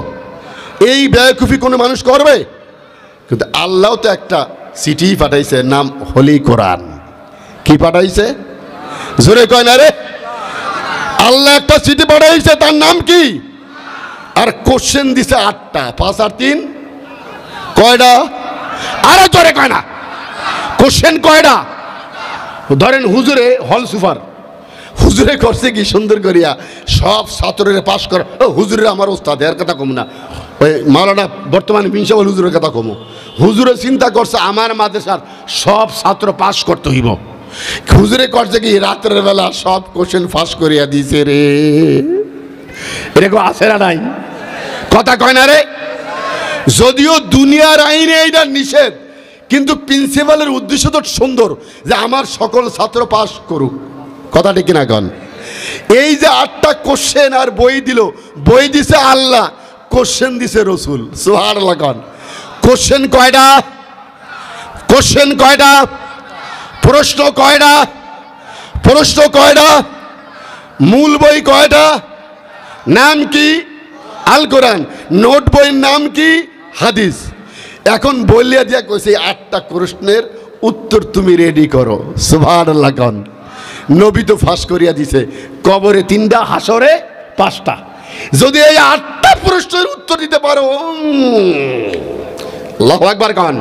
এই বেয়াকুফি কোনো মানুষ করবে? কিন্তু আল্লাহ তো একটা চিঠি পাঠাইছে, নাম হোলি কোরআন। কি পাঠাইছে? জোরে কয় না রে। আল্লাহ একটা চিঠি পাঠাইছে, তার নাম কি? আর কোশ্চেন দিছে 8টা। 5 আর 3 কয়টা? আরে জোরে কয় না। কোশ্চেন কয়টা? ধরেন হুজুরে হল সুপার, হুজুরে করছে কি সুন্দর করিয়া সব ছাত্রের পাশ কর। হুজুরের আমার ওস্তাদ, এর কথা কম না। ওই মাওলানা বর্তমানে প্রিন্সিপাল হুজুরের কথা কমো। হুজুরে চিন্তা করছে আমার মাদ্রাসার সব ছাত্র পাশ করতে হইব। হুজুরে করছে কি রাতের বেলা সব কোশ্চেন ফাঁস করিয়া দিছে রে। এরকম আছে না নাই? কথা কয় না রে। যদিও দুনিয়ার আইনে এইটা নিষেধ, কিন্তু প্রিন্সিপালের উদ্দেশ্য তো সুন্দর যে আমার সকল ছাত্র পাশ করুক। কথাটি কিনা কন? এই যে 8টা কোশ্চেন আর বই দিল, বই দিছে আল্লাহ, কোশ্চেন দিছে রসুল। সুবহানাল্লাহ কন। কোশ্চেন কয়টা? কোশ্চেন কয়টা? প্রশ্ন কয়টা? প্রশ্ন কয়টা? মূল বই কয়টা? নাম কি? আল কোরআন। নোট বইয়ের নাম কি? হাদিস। এখন বলিয়া দিয়া কইছে 8টা প্রশ্নের উত্তর তুমি রেডি করো। সুবহানাল্লাহ কন। নবী তো ফাঁস করিয়া দিছে, কবরে 3টা, হাসরে 5টা। যদি এই 8টা প্রশ্নের উত্তর দিতে পারো, আল্লাহু আকবার কান।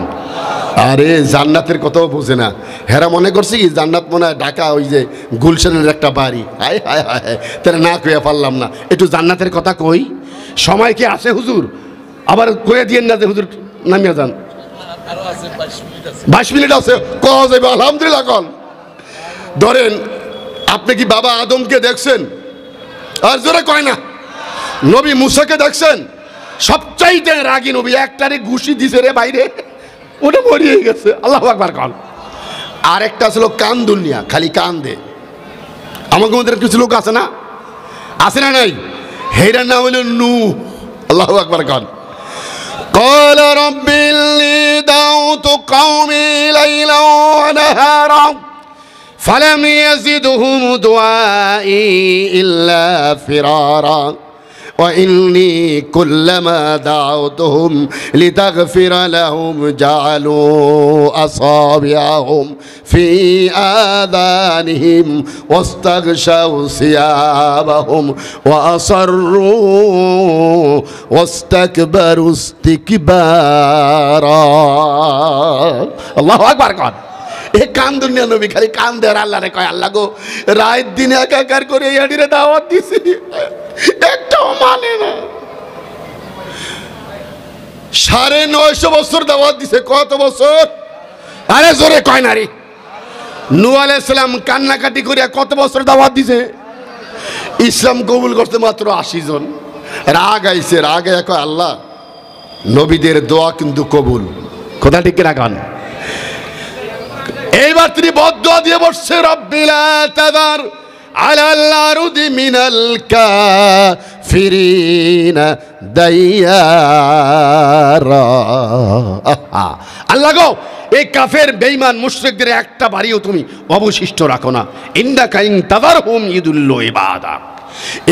আরে জান্নাতের কথাও বোঝে না, হেরা মনে করছে কি জান্নাত মনে হয় ঢাকা ওই যে গুলশানের একটা বাড়ি। হায় হায় হায়, তারা না কইয়া পারলাম না, একটু জান্নাতের কথা কই। সময় কি আছে হুজুর? আবার কইয়া দিয়েন না যে হুজুর নামিয়া যান, 22 মিনিট আছে, কওয়া যাবে আলহামদুলিল্লাহ কন। ধরেন আপনি কি বাবা আদমকে দেখছেন? আর জোরে কয় না। নবী মুসাকে দেখছেন? সবচাইতে রাগী নবী, একটারে ঘুষি দিছে রে বাইরে, ওটা মরিয়ে গেছে। আল্লাহু আকবার কন। আর একটা ছিল কান দুনিয়া, খালি কান দে। আমাকে মধ্যে কিছু লোক আছে না, আছে না নাই? হেরার নাম হলো নূহ। আল্লাহু আকবার কন। قال رب إني دعوت قومي ليلا ونهارا فلم يزدهم دعائي إلا فرارا وإني كلما دعوتهم لتغفر لهم جعلوا أصابعهم في آذانهم واستغشوا ثيابهم وأصروا واستكبروا استكبارا الله أكبر قال। এ কান দুনিয়া নবী খালি কান দেয় আল্লাহ রে, কয় আল্লাহ গো রাত দিনে একাকার করে ইয়াডিরে দাওয়াত দিছি, একটাও মানে না। 950 বছর দাওয়াত দিছে। কত বছর? আরে জোরে কয় না রে। নূহ আলাইহিস সালাম কান্নাকাটি করিয়া কত বছর দাওয়াত দিছে? ইসলাম কবুল করতে মাত্র 80 জন। রাগ আইছে, রাগ আইয়া কয় আল্লাহ নবীদের দোয়া কিন্তু কবুল। কথা ঠিক কিনা কন? এইবার তিনি বদদুয়া দিয়ে বসছে, রব্বিলা তাদার আলাল আরদি মিনাল কাফিরিনা দাইয়ারা। আল্লাহ গো এই কাফের বেঈমান মুশরিকদের একটা বাড়িও তুমি অবশিষ্ট রাখো না। ইন্নাকা ইন তাদারহুম ইদুল্লু ইবাদা,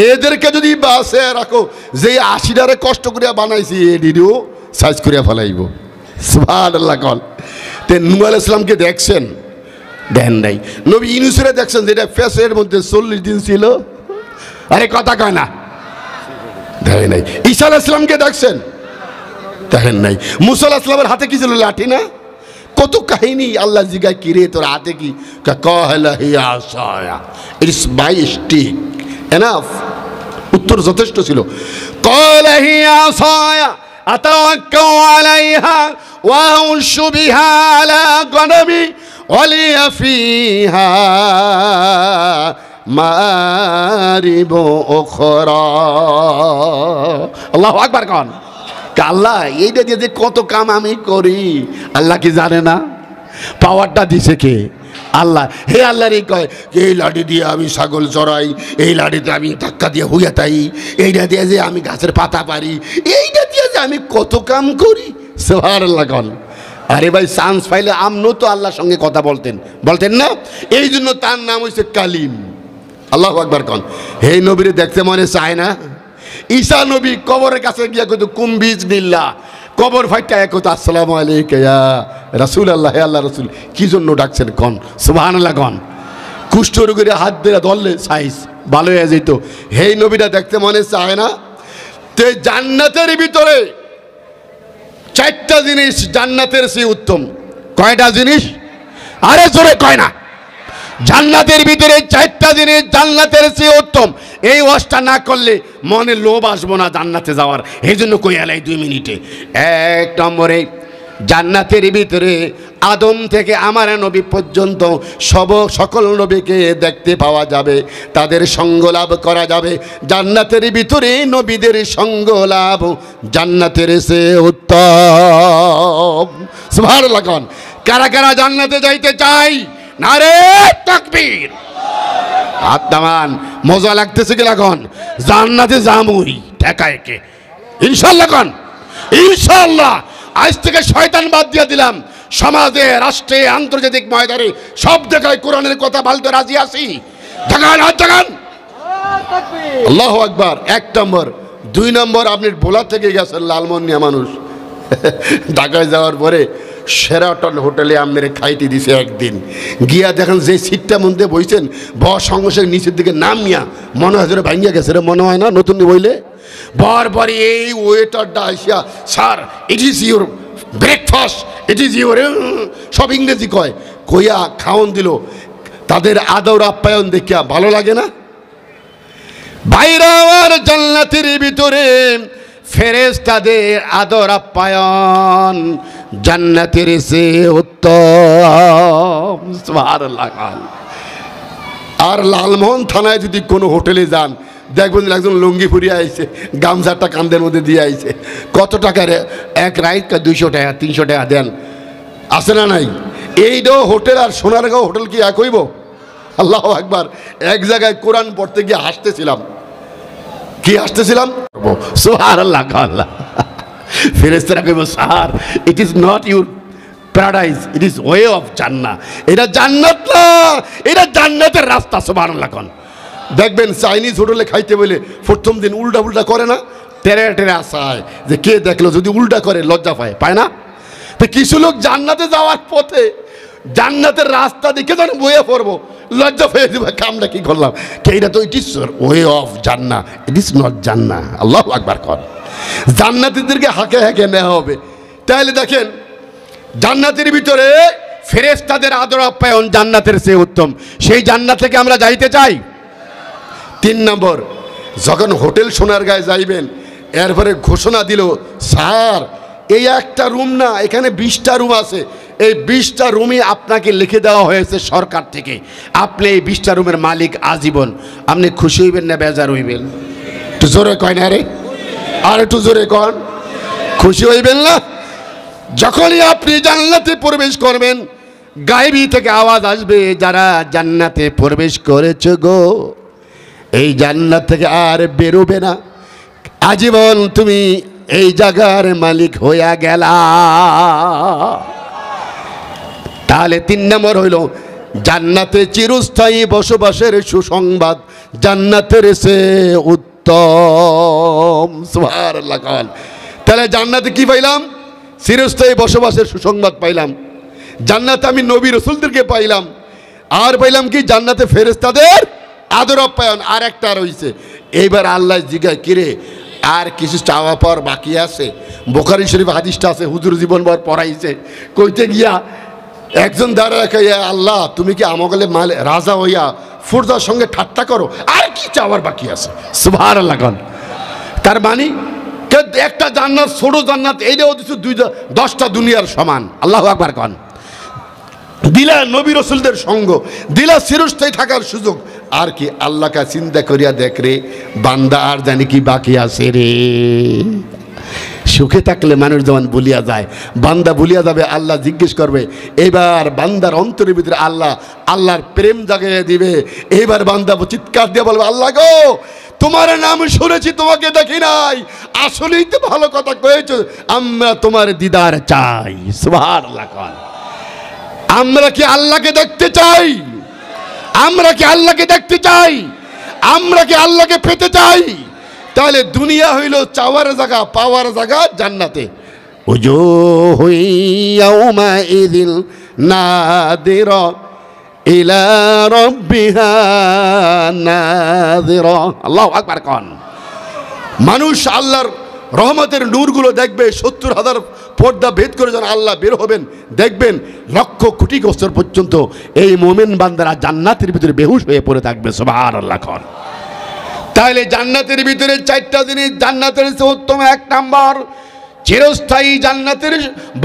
এদেরকে যদি বাসে রাখো, যে 80টারে কষ্ট করিয়া বানাইছি এডিও সাইজ করিয়া ফেলাইব। সুবহানাল্লাহ কল। নূহ আলাইহিস সালামকে দেখছেন? দেন নাই। নবী ইউনূসরে দেখছেন, যেটা ফেসের মধ্যে 40 দিন ছিল? আরে কথা কয় না, দেখেন নাই। ঈসা আলাইহিস সালামকে দেখছেন? দেখেন নাই। মুসা আলাইহিস সালামের হাতে কি ছিল? লাঠি না? কত কাহিনী। আল্লাহ জিগায় কি রে তোর হাতে কি? কাহলা হিয়া আসায়া, ইটস মাই স্টিক। এনাফ, উত্তর যথেষ্ট ছিল। কাহলা হিয়া আসায়া আতাওয়াক্কাউ আলাইহা ওয়া আউশু বিহা আলা গনামি ওয়ালিয়া ফিহা মারিব উখরা। আল্লাহু আকবার কোন। আল্লাহ এইটা দিয়ে যে কত কাম আমি করি, আল্লাহ কি জানে না? পাওয়ারটা দিছে কে? আল্লাহ। হে আল্লাহরই কয়, এই লাঠি দিয়ে আমি ছাগল চড়াই, এই লাঠিতে আমি ধাক্কা দিয়ে হুইয়া তাই, এইটা দিয়ে যে আমি গাছের পাতা পারি, এইটা দিয়ে যে আমি কত কাম করি। সুবহানাল্লাহ কন। আরে ভাই চান্স পাইলে আমনও তো আল্লাহর সঙ্গে কথা বলতেন, বলতেন না? এই জন্য তার নাম হয়েছে কালিম। আল্লাহু আকবার কন। হে নবীরে দেখতে মনে চায় না? ঈসা নবী কবরের কাছে গিয়া কত কুম্বিজ নিল্লা, কবর ফাইটা কত আসসালামু আলাইকা ইয়া রাসূলুল্লাহ, হে আল্লাহ রাসূল। কি জন্য ডাকছেন কন? সুবহানাল্লাহ কন। কুষ্ঠ রোগীর হাত ধরে ধরলে সাইজ ভালো হয়ে যেত। হে নবীরা দেখতে মনে চায় না? তে জান্নাতের ভিতরে 4টা জিনিস জান্নাতের চেয়ে উত্তম। কয়টা জিনিস? আরে জোরে কয় না। জান্নাতের ভিতরে 4টা জিনিস জান্নাতের চেয়ে উত্তম। এই ওয়াজটা না করলে মনে লোভ আসবো না জান্নাতে যাওয়ার, এই জন্য কই আলাই 2 মিনিটে। 1 নম্বরে, জান্নাতের ভিতরে আদম থেকে আমার নবী পর্যন্ত সকল নবীকে দেখতে পাওয়া যাবে, তাদের সঙ্গ লাভ করা যাবে। জান্নাতের ভিতরে নবীদের সঙ্গ লাভ জান্নাতের চেয়ে উত্তম। সুবহানাল্লাহ। কারা কারা জান্নাতে যাইতে চাই? নারে তাকবীর। হাত নামান। মজা লাগতেছে কি? এখন জান্নাতে যামুই ঠেকায় কে? ইনশাআল্লাহ কন। ইনশাআল্লাহ। আজ থেকে শয়তান বাদ দিয়ে দিলাম। সমাজে, রাষ্ট্রে, আন্তর্জাতিক ময়দানে সব জায়গায় কোরআনের কথা বলতে রাজি আছি। দেখান, হাত দেখান। আল্লাহু আকবার। 1 নম্বর। 2 নম্বর, আপনি ভোলা থেকে গেছেন লালমনিয়া মানুষ, ঢাকায় যাওয়ার পরে শেরাটন হোটেলে মেরে খাইতে দিছে একদিন গিয়া দেখেন যে সিটটা মধ্যে বইছেন বর সঙ্গে সঙ্গে নিচের দিকে নামিয়া মনে হয় যেন ভাঙ্গিয়া গেছে রে, মনে হয় না নতুন বইলে বারবারই এই ওয়েটারটা আসিয়া sir it is your breakfast, it is your, সব ইংরেজি কয়, কইয়া খাওন দিল। তাদের আদর আপ্যায়ন দেখিয়া ভালো লাগে না? বাইরে আর জান্নাতের ভিতরে ফেরেশতাদের আদর আপ্যায়ন জান্নাতের সে উত্তম। সুবহানাল্লাহ। আর লালমোহন থানায় যদি কোনো হোটেলে যান দেখবেন একজন লুঙ্গি ফুরিয়ে আইছে, গামছাটা কান্দের মধ্যে দিয়ে আইছে, কত টাকার এক রাইট 200 টাকা 300 টাকা দেন, আছে না নাই? এইটাও হোটেল আর সোনারগাঁও হোটেল কি এক হইব? আল্লাহু আকবার। এক জায়গায় কোরআন পড়তে গিয়ে হাসতেছিলাম। কি হাসতেছিলাম? সুবহানাল্লাহ। আল্লাহ ফেরেশতারা কইব sir it is not your paradise, it is way of জান্নাহ। এটা জান্নাত না, এটা জান্নাতের রাস্তা। সুবহানাল্লাহ। দেখবেন চাইনিজ হোটেলে খাইতে বলে প্রথম দিন উল্টা উল্টা করে না, টেরে টেরে আসায় যে কে দেখলো, যদি উল্টা করে লজ্জা পায় না? তো কিছু লোক জান্নাতে যাওয়ার পথে জান্নাতের রাস্তা দেখে যেন বয়ে পড়বো, লজ্জা পেয়ে দেবে, কামটা কি করলাম, এইটা তো it is way of Jannah, it is not জান্নাহ। আল্লাহু আকবার কর। জান্নাতীদেরকে হাঁকে হাঁকে নেওয়া হবে। তাহলে দেখেন জান্নাতের ভিতরে ফেরেশতাদের আদর আপ্যায়ন জান্নাতের চেয়ে উত্তম। সেই জান্নাত থেকে আমরা যাইতে চাই। 3 নম্বর, যখন হোটেল সোনারগাঁয়ে যাইবেন এরপরে ঘোষণা দিল স্যার এই একটা রুম না, এখানে 20টা রুম আছে, এই 20টা রুমই আপনাকে লিখে দেওয়া হয়েছে সরকার থেকে, আপনি এই 20টা রুমের মালিক আজীবন। আপনি খুশি হইবেন না বেজার হইবেন? একটু জোরে কয় না রে, আর একটু জোরে কন। খুশি হইবেন না? যখনই আপনি জান্নাতে প্রবেশ করবেন গায়েবী থেকে আওয়াজ আসবে, যারা জান্নাতে প্রবেশ করেছো গো এই জান্নাত থেকে আর বেরোবে না, আজীবন তুমি এই জায়গার মালিক হইয়া গেলা। তাহলে 3 নম্বর হইল জান্নাতে চিরস্থায়ী বসবাসের সুসংবাদ জান্নাতের সে উত্তম। সুবহানাল্লাহ। তাহলে জান্নাতে কি পাইলাম? চিরস্থায়ী বসবাসের সুসংবাদ পাইলাম। জান্নাতে আমি নবী রাসূলদেরকে পাইলাম। আর পাইলাম কি? জান্নাতে ফেরেশতাদের আদর আপ্যায়ন। আর একটা রয়েছে, এইবার আল্লাহ জিজ্ঞাসা কিরে আর কিছু চাওয়া পাওয়ার বাকি আছে? বুখারী শরীফ হাদিসটা আছে, হুজুর জীবনভর পড়াইছে। কইতে গিয়া একজন দাঁড়ায়, আল্লাহ তুমি কি আমাকে মাল রাজা হইয়া ফুরদার সঙ্গে ঠাট্টা করো? আর কি চাওয়ার বাকি আছে? সুবহানাল্লাহ। তার মানে একটা জান্নাত, ছোট জান্নাত, এইটাও 10টা দুনিয়ার সমান। আল্লাহু আকবার। কন দিলা নবী রাসূলদের সঙ্গ, দিলা চিরস্থায়ী থাকার সুযোগ। আর কি আল্লাহকে চিন্তা করিয়া দেখ রে বান্দা আর জানি কি বাকি আছে রে। সুখে থাকলে মানুষ যেমন ভুলিয়া যায়, বান্দা ভুলিয়া যাবে। আল্লাহ জিজ্ঞেস করবে, এবার বান্দার অন্তরের ভিতরে আল্লাহর প্রেম জাগিয়ে দিবে। এইবার বান্দা চিৎকার দিয়ে বলবে, আল্লাহ গো তোমার নাম শুনেছি, তোমাকে দেখি নাই, আসলেই তো ভালো কথা কয়েছো, আমরা তোমার দিদার চাই। সুবহানাল্লাহ। আমরা কি আল্লাহকে দেখতে চাই? আমরা কি আল্লাহকে দেখতে চাই? আমরা কি আল্লাহকে পেতে চাই? তাহলে দুনিয়া হইল চাওয়ার জায়গা, পাওয়ার জায়গা জান্নাতে। উজুহু ইয়াউমাইযিন নাযিরা ইলা রাব্বিহা নাযিরা। আল্লাহু আকবার। কোন মানুষ আল্লাহর রহমতের নূরগুলো দেখবে, 70,000 পর্দা ভেদ করে যখন আল্লাহ বের হবেন দেখবেন লক্ষ কোটি বছর পর্যন্ত এই মুমিন বান্দারা জান্নাতের ভিতরে বেহুশ হয়ে পড়ে থাকবে। সুবহানাল্লাহ। তাহলে জান্নাতের ভিতরে 4টা জিনিস জান্নাতের চেয়ে উত্তম। 1 নম্বর চিরস্থায়ী জান্নাতের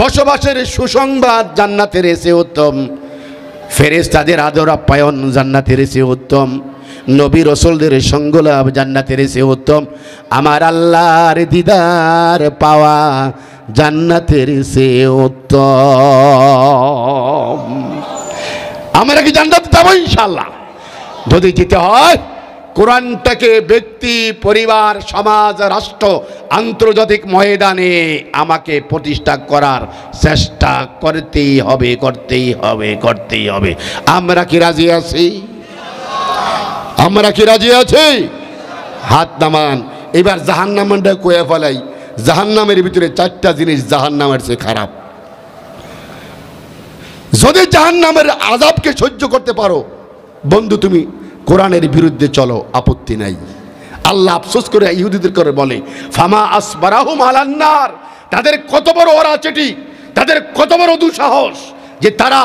বসবাসের সুসংবাদ জান্নাতের চেয়ে উত্তম। ফেরেশতাদের আদর আপ্যায়ন জান্নাতের চেয়ে উত্তম। নবী রাসূলদের সঙ্গ লাভ জান্নাতের চেয়ে উত্তম। আমার আল্লাহর দিদার পাওয়া জান্নাতের চেয়ে উত্তম। আমরা কি জান্নাতে যাবো ইনশাআল্লাহ? যদি যেতে হয় কোরআনটাকে ব্যক্তি, পরিবার, সমাজ, রাষ্ট্র, আন্তর্জাতিক ময়দানে আমাকে প্রতিষ্ঠা করার চেষ্টা করতেই হবে, করতেই হবে, করতেই হবে। আমরা কি রাজি আছি? আমরা কি রাজি আছি? হাত নামান। এবার জাহান্নামটা কয়ে ফেলাই। জাহান্নামের ভিতরে 4টা জিনিস জাহান্নামের চেয়ে খারাপ। যদি জাহান্নামের আযাবকে সহ্য করতে পারো বন্ধু, তুমি কোরআনের বিরুদ্ধে চলো, আপত্তি নাই। আল্লাহ আফসোস করে ইহুদিদের করে বলে, ফামা আসবারাহুম আলান নার, তাদের কত বড় ওরাচেটি, তাদের কত বড় দুঃসাহস যে তারা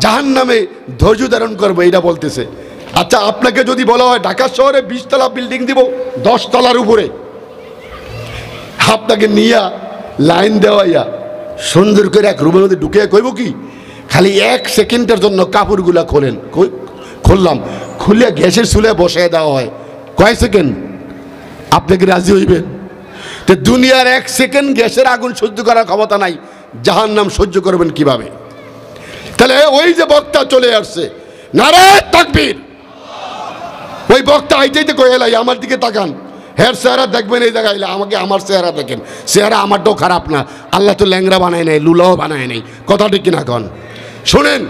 জাহান্নামে ধৈর্য ধারণ করবে, এটা বলতেছে। আচ্ছা, আপনাকে যদি বলা হয় ঢাকা শহরে 20 তলা বিল্ডিং দিব 10 তলার উপরে, আপনাকে নিয়া লাইন দেওয়াইয়া সুন্দর করে এক রুমের মধ্যে ঢুকে কইব কি, খালি 1 সেকেন্ডের জন্য কাপড়গুলা খোলেন, খুললাম, খুলে গ্যাসের চুলে বসায় দেওয়া হয়, কয় সেকেন্ড? আপনি কি রাজি হইবেন? তো দুনিয়ার 1 সেকেন্ড গ্যাসের আগুন সহ্য করার ক্ষমতা নাই, জাহান্নাম সহ্য করবেন কিভাবে? তাহলে ওই যে বক্তা চলে আসছে, নারে তাকবীর, ওই বক্তা আইতেই কয়ে এলাই আমার দিকে তাকান, হের চেহারা দেখবেন এই জায়গায়, আমাকে আমার চেহারা দেখেন, চেহারা আমারটাও খারাপ না, আল্লাহ তো ল্যাংরা বানায় নাই, লুলাও বানায় নাই, কথা ঠিক কিনা কন? শোনেন,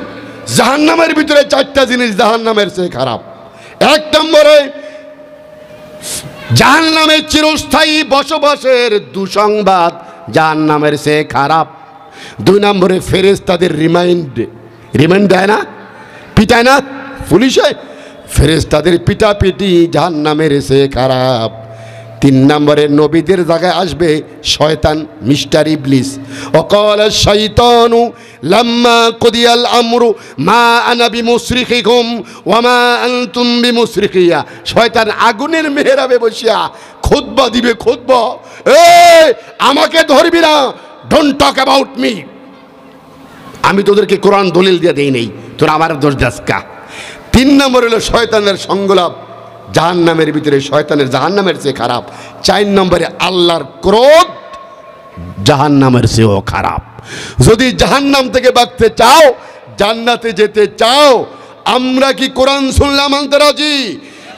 জাহান্নামের ভিতরে 4টা জিনিস জাহান্নামের চেয়ে খারাপ। 1 নম্বরে জাহান্নামের চিরস্থায়ী বসবাসের দুঃসংবাদ জাহান্নামের চেয়ে খারাপ। 2 নম্বরে ফেরেশতাদের রিমাইন্ড দেয় না, পিটায় না পুলিশে, ফেরেশতাদের পিটাপিটি জাহান্নামের চেয়ে খারাপ। 3 নম্বরে নবীদের জায়গায় আসবে শয়তান, মিস্টার ইবলিস। ওয়াকালা শাইতানু লাম্মা কুদিয়াল আমরু মা আনা বিমুসরিখিকুম ওয়া মা আনতুম বিমুসরিখিয়া। শয়তান আগুনের মেহরাবে বসিয়া খুতবা দিবে, খুতবা, এই আমাকে ধরবি না, ডোন্ট টক অ্যাবাউট মি, আমি তোদেরকে কোরআন দলিল দিয়ে দেই নেই, তোরা আমার দোষ দাসকা। 3 নম্বর হলো শয়তানের সংলাপ জাহান্নামের ভিতরে, শয়তানের জাহান্নামের চেয়ে খারাপ। 4 নম্বরে আল্লাহর ক্রোধ জাহান্নামের চেয়েও খারাপ। যদি জাহান্নাম থেকে বাঁচতে চাও, জান্নাতে যেতে চাও, আমরা কি কোরআন শুনলাম মানতে রাজি?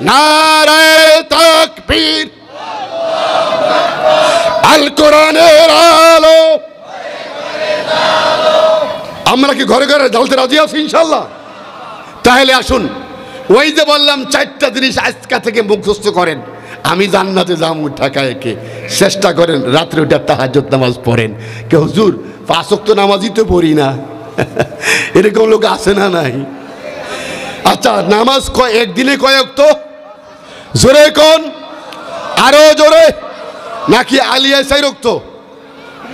নারে তাকবীর, আল কোরআনের আলো, আমরা কি ঘরে ঘরে জ্বালতে রাজি আছি ইনশাল্লাহ? তাহলে আসুন, ওই যে বললাম 4টা জিনিস আজকা থেকে মুখস্থ করেন। আমি জান্নাতে যাবো ঢাকা একে, চেষ্টা করেন রাত্রে উঠে তাহাজ্জুদ নামাজ পড়েন। কে হুজুর 5 ওয়াক্ত নামাজই তো পড়ি না, এরকম লোক আছে না নাই? আচ্ছা, নামাজ একদিনে কয় ওয়াক্ত? জোরে কোন, আরো জোরে, নাকি আলিয়ায় 4 ওয়াক্ত,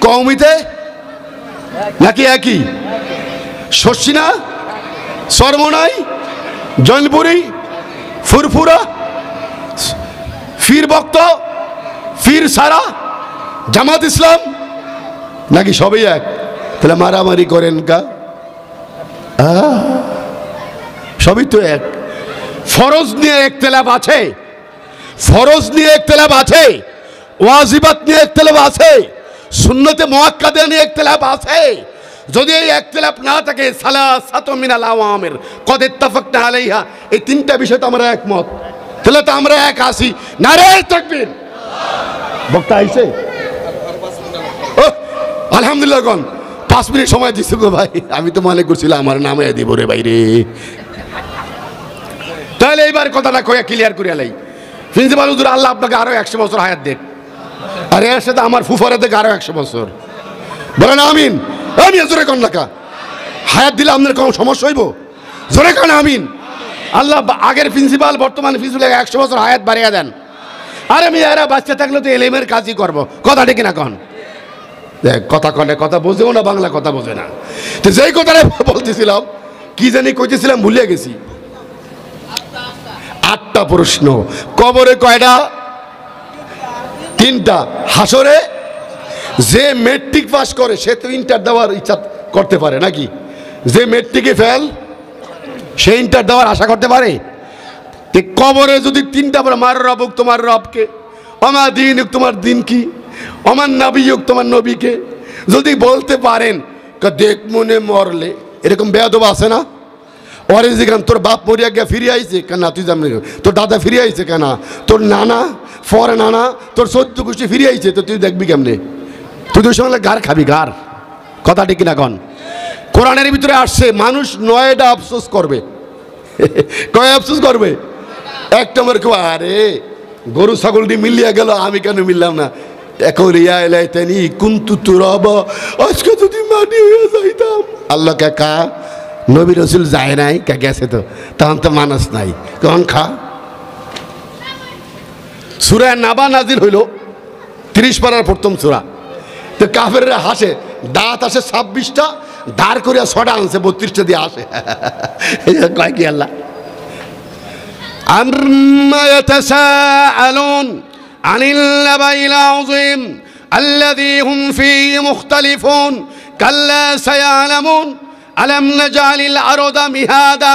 কওমিতে নাকি একই? শর্ষিনা, সরমনাই, জৈনপুরি, ফুরফুরা, ফির বক্ত, ফির সারা, জামাত ইসলাম, নাকি সবই এক? তাহলে মারামারি করেন কা? সবই তো এক। ফরজ নিয়ে একতলাফ আছে, ফরজ নিয়ে একতলাফ আছে, ওয়াজিবাত নিয়ে একতলাফ আছে, সুন্নতে মুআক্কাদা নিয়ে একতলাফ আছে। যদি এই একতলাফ না থাকে, সালাসাতু মিনাল আওয়ামির কদ ইত্তাফাকনা আলাইহা, এই 3টা বিষয় তো আমরা একমত, তাহলে তো আমরা এক আছি। নারে তাকবীর, বক্তা আইছে, আলহামদুলিল্লাহ কোন 5 মিনিট সময় দিছো গো ভাই, আমি তো মনে করছিলাম আমার নামে দিব রে বাইরে। তাহলে এইবার কথাটা কইয়া ক্লিয়ার করিয়া লাই। প্রিন্সিপাল হুজুর, আল্লাহ আপনাকে আরো 100 বছর হায়াত দেখ, আর এর সাথে আমার ফুফারে দেখ আরো 100 বছর, বলেন আমিন। আমি জোরে কোন নাকা, হায়াত দিলে আপনার কোনো সমস্যা হইব? জোরে কোন আমিন। আল্লাহ আগের প্রিন্সিপাল বর্তমান প্রিন্সিপাল 100 বছর হায়াত বাড়িয়ে দেন। আর আমি এরা বাচ্চা থাকলে তো এলেমের কাজই করবো, কথা ঠিক না কন? দেখ, কথা কনে কথা বোঝেও না, বাংলা কথা বোঝে না। তো যেই কথাটা বলতেছিলাম, কি জানি কইতেছিলাম, ভুলে গেছি। 8টা প্রশ্ন। কবরে কয়টা? 3টা। হাসরে যে মেট্রিক পাস করে সে তো ইন্টার দেওয়ার ইচ্ছা করতে পারে নাকি? যে মেট্রিকে ফেল সে ইন্টার দেওয়ার আশা করতে পারে? কবরে যদি 3টা বলে, মার রবুক, তোমার রবকে, অমা দিন তোমার দিন কি, অমান নবী তোমার নবীকে, যদি বলতে পারেন, দেখ মনে মরলে, এরকম বেয়াদব আছে না? ওরে জিগান, তোর বাপ মরিয়া গিয়া ফিরে আইছে কেন? তুই জানি তোর দাদা ফিরে আইছে কেন? তোর নানা, ফরে নানা, তোর 14 গোষ্ঠী ফিরে আইছে, তো তুই দেখবি কেমনে? তুই তোর সঙ্গে গার খাবি, গার, কথা ঠিক না কন? কোরআনের ভিতরে আসছে মানুষ 9টা আফসোস করবে। কয় আফসোস করবে? 1 নম্বর কেউ, আরে গরু ছাগলটি মিলিয়া গেল, আমি কেন মিললাম না? এখন ইয়া এলাইতানি কুনতু তুরাবা, আজকে যদি মাটি হয়ে যাইতাম। আল্লাহ কাকা নবী রসুল যায় নাই, গেছে তো, তখন তো মানুষ নাই, কখন খা। সূরা নাবা নাজিল হইল 30 পারার প্রথম সূরা। তো কাফেররা হাসে, দাঁত আসে 26টা, দাঁড় করে 6টা আনছে, 32টা দিয়ে আসে। কয় কি আল্লাহ, আম্মা ইয়াতাসাআলুন আনিল নাবাইল আযীম আল্লাযী হুম ফীহি মুখতালিফুন কাল্লা সায়ালামুন আলাম নাজআলিল আরদা মিহাদা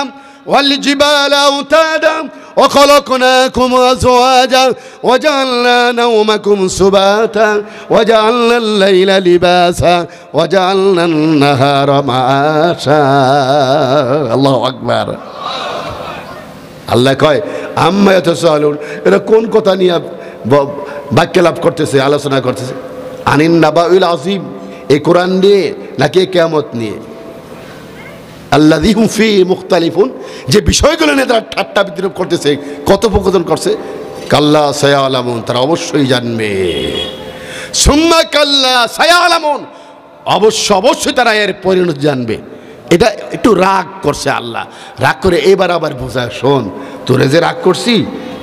ওয়াল জিবালা আওতাদা وخلقناكم أزواجا وجعلنا نومكم سباتا وجعلنا الليل لباسا وجعلنا النهار معاشا الله أكبر আল্লাহ কয় আম্মা ইয়াতাসাআলুন, এরা কোন কথা নিয়ে বাক্য লাভ করতেছে, আলোচনা করতেছে? আনিন নাবাউল আযীম, এই কোরআন নিয়ে নাকি কিয়ামত নিয়ে? আল্লাযী হুম ফীহি মুখতালিফুন, যে বিষয়গুলো নিয়ে তারা ঠাট্টা বিদ্রূপ করতেছে, কথোপকথন করছে। কাল্লা সায়ালামুন, তারা অবশ্যই জানবে। সুম্মা কাল্লা সায়ালামুন, অবশ্যই তারা এর পরিণতি জানবে। এটা একটু রাগ করছে আল্লাহ, রাগ করে এবার আবার বোঝা, শোন তোরে যে রাগ করছি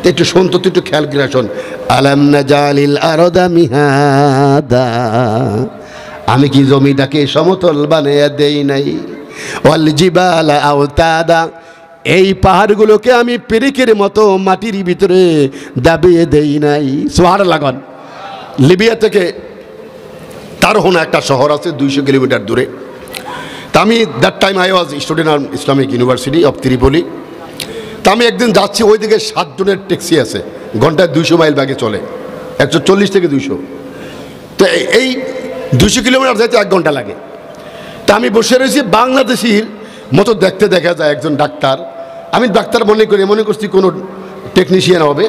একটু শোন, তো তুই একটু খেয়াল করে শোন। আলাম নাজালিল আরদা মিহাদা, আমি কি জমিটাকে সমতল বানাইয়া দেই নাই? ওয়াল জিবালা আওতাদা, এই পাহাড়গুলোকে আমি পেরেকের মতো মাটির ভিতরে দাবিয়ে দেই নাই। সুবহানাল্লাহ। লিবিয়া থেকে তারহুনা একটা শহর আছে 200 কিলোমিটার দূরে। তা আমি that time I was student of Islamic university of Tripoli. তা আমি একদিন যাচ্ছি, ওই দিকে 7 জনের ট্যাক্সি আছে, ঘন্টায় 200 মাইল বেগে চলে, 140 থেকে 200। তো এই 200 কিলোমিটার যাইতে 1 ঘন্টা লাগে। তা আমি বসে রয়েছি, বাংলাদেশির মতো দেখতে দেখা যায় একজন ডাক্তার। আমি ডাক্তার মনে করছি কোনো টেকনিশিয়ান হবে।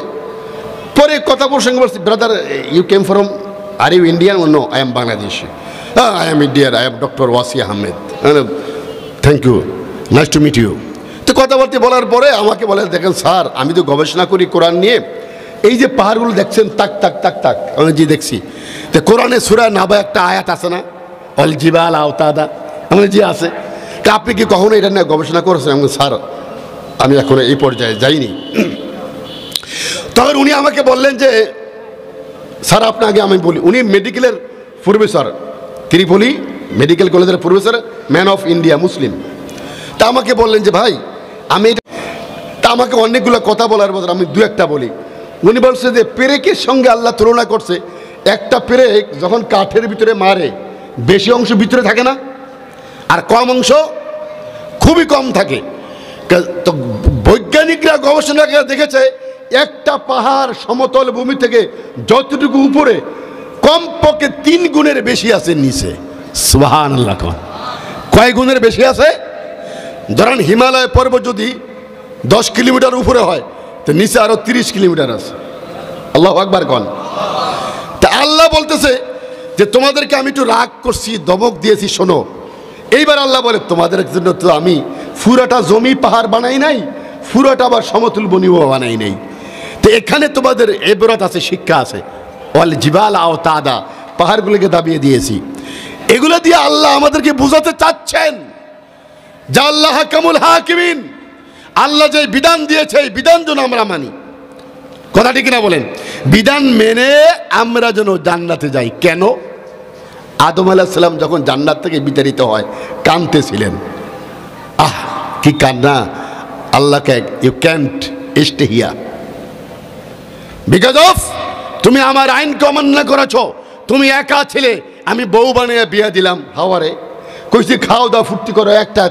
পরে কথা প্রসঙ্গে বলছি, brother you came from, are you Indian? No, I am Bangladeshi. I am Indian, I am doctor Wasi Ahmed. Thank you, nice to meet you. তো কথাবার্তা বলার পরে আমাকে বলে, দেখেন স্যার, আমি তো গবেষণা করি কোরআন নিয়ে, এই যে পাহাড়গুলো দেখছেন তাক তাক তাক তাক, আমি জি দেখছি। তো কোরআনে সূরা নাবা একটা আয়াত আছে না, ওয়াল জিবালা আওতাদা, আমি জি আছে। আপনি কি কখনো এটা নিয়ে গবেষণা করেছেন? আমি স্যার, আমি এখন এই পর্যায়ে যাইনি। তখন উনি আমাকে বললেন যে স্যার আপনাকে আমি বলি, উনি মেডিকেলের প্রফেসর, ত্রিপলি মেডিকেল কলেজের প্রফেসর, ম্যান অফ ইন্ডিয়া, মুসলিম। তা আমাকে বললেন যে ভাই আমি, তা আমাকে অনেকগুলো কথা বলার বদলে আমি 2-1টা বলি। উনি বলছে যে পেরেকের সঙ্গে আল্লাহ তুলনা করছে। একটা পেরেক যখন কাঠের ভিতরে মারে, বেশি অংশ ভিতরে থাকে না, আর কম অংশ খুবই কম থাকে। তো বৈজ্ঞানিকরা গবেষণা করে দেখেছে, একটা পাহাড় সমতল ভূমি থেকে যতটুকু উপরে, কমপক্ষে 3 গুণের বেশি আছে নিচে। সুবহানাল্লাহ। কয় গুণের বেশি আছে? ধরেন হিমালয় পর্বত যদি 10 কিলোমিটার উপরে হয়, তো নিচে আরো 30 কিলোমিটার আছে। আল্লাহু আকবার। তা আল্লাহ বলতেছে যে তোমাদেরকে আমি একটু রাগ করছি, দমক দিয়েছি, শোনো। এইবার আল্লাহ বলে, তোমাদের জন্য তো আমি পুরাটা জমি পাহাড় বানাই নাই, পুরাটা আবার সমতুল বনিও বানাই নাই। তো এখানে তোমাদের ইবরাত আছে, শিক্ষা আছে। ওয়াল জিবালা আওতাদা, পাহাড়গুলোকে দাবিয়ে দিয়েছি। এগুলো দিয়ে আল্লাহ আমাদেরকে বোঝাতে চাচ্ছেন যে আল্লাহ হাকামুল হাকিমিন, আল্লাহ যে বিধান দিয়েছে এই বিধান যেন আমরা মানি। কথা ঠিক না বলেন? বিধান মেনে আমরা যেন জান্নাতে যাই। কেন? আদম আলাইহিস সালাম যখন জান্নাত থেকে বিতাড়িত হয় কাঁদতেছিলেন। আহ কি কান্না! আল্লাহকে, you can't stay here because of তুমি আমার আইনকে অমান্য করেছ। তুমি একা ছিলে, আমি বউ বানিয়ে বিয়ে দিলাম হাওয়ারে, কইছি খাও দাও ফুর্তি করো, একটা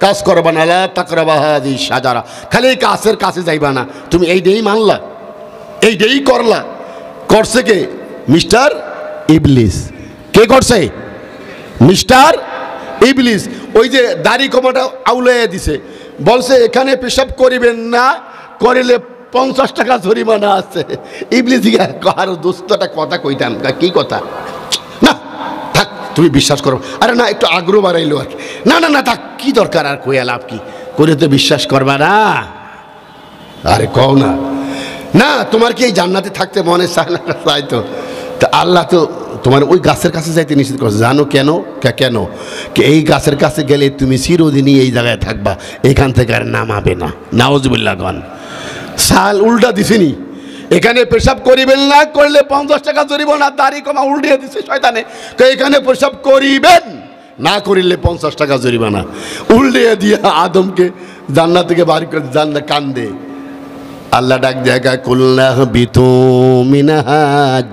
কাজ করবা না, লা তাকরাবা হাযিহি শাজারা, খালি কাছের কাছে যাইবা না। তুমি এইটাই মানলা, এইটাই করলা। করছে কে? মিস্টার ইবলিস। কে করছে? মিস্টার ইবলিস। ওই যে দাড়ি কমাটা আউলাইয়া দিছে, বলছে এখানে পেশাব করিবেন না, করিলে 50 টাকা জরিমানা আছে। ইবলিস আর দোস্তটা কথা কইতাম, কি কথা? না থাক, তুমি বিশ্বাস করো। আরে না, একটু আগ্রহ বাড়াইলো আর কি। না না না থাক, কি দরকার আর কইয়া লাভ কি, করে তো বিশ্বাস করবা না। আরে কও না, না তোমার কি এই জান্নাতে থাকতে মনে চায় না? চাই তো, তা আল্লাহ তো তোমার ওই গাছের কাছে যাইতে নিষেধ করছে, জানো কেন? কেন? এই গাছের কাছে গেলে তুমি চিরদিনই এই জায়গায় থাকবা, এখান থেকে আর নামাবে না। নাউজুবিল্লাহ গান সাল উল্টা দিছিনি, এখানে পেশাব করিবেন না, করলে 50 টাকা জরিমানা, দাড়ি কমা উল্টিয়ে দিছে শয়তানে, এখানে পেশাব করিবেন না, করিলে 50 টাকা জরিমানা, উল্টিয়ে দিয়ে আদমকে জান্নাত থেকে বাড়ি করে জান্নাত কান্দে। আল্লাহ ডাক দেখা কুল্লাহ বিতু মিনহা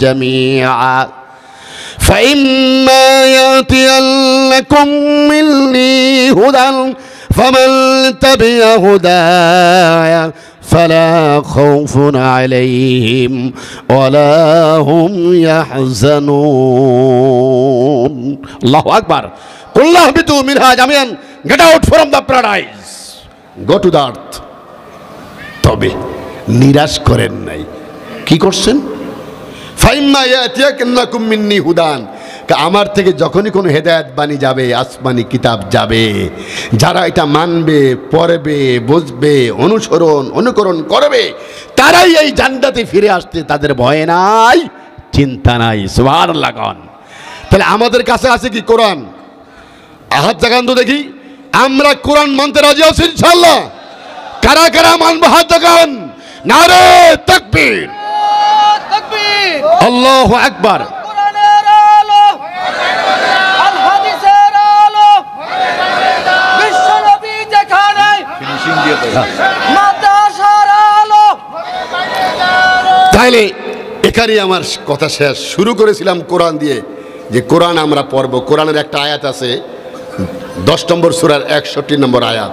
জামিআ ফাইম্মা ইয়াতিয়াল্লাকুম মিন্নি হুদান ফামান তাবিআ হুদায়া ফালা খাউফুন আলাইহিম ওয়ালা হুম ইয়াহজানুন। আল্লাহু আকবার। কুল্লাহ বিতু মিনহা জামিআন, get out from the paradise, go to the earth. তবে নিরাশ করেন নাই, কি করছেন? ফাইম্মা ইয়াতিয়াকুম মিন্নি হুদান, আমার থেকে যখনই কোনো হেদায়েত বাণী যাবে, আসমানি কিতাব যাবে, যারা এটা মানবে, পড়বে, বুঝবে, অনুকরণ করবে, তারাই এই জান্নাতে ফিরে আসতে তাদের ভয় নাই, চিন্তা নাই। সুবহানাল্লাহ। তাহলে আমাদের কাছে আছে কি? কোরআন। হাত জাগান তো দেখি, আমরা কোরআন মানতে রাজি আছি ইনশাআল্লাহ। কারা কারা মানব? হাত জাগান। নারে তাকবীর, তাকবীর, আল্লাহু আকবার। কোরআনের আলো, আল হাদিসের আলো, বিশ্বনবী যেখানে, মাদ্রাসার আলো। তাইলে এখানেই আমার কথা শেষ। শুরু করেছিলাম কোরআন দিয়ে, যে কোরআন আমরা পড়ব। কোরআনের একটা আয়াত আছে 10 নম্বর সূরার 61 নম্বর আয়াত।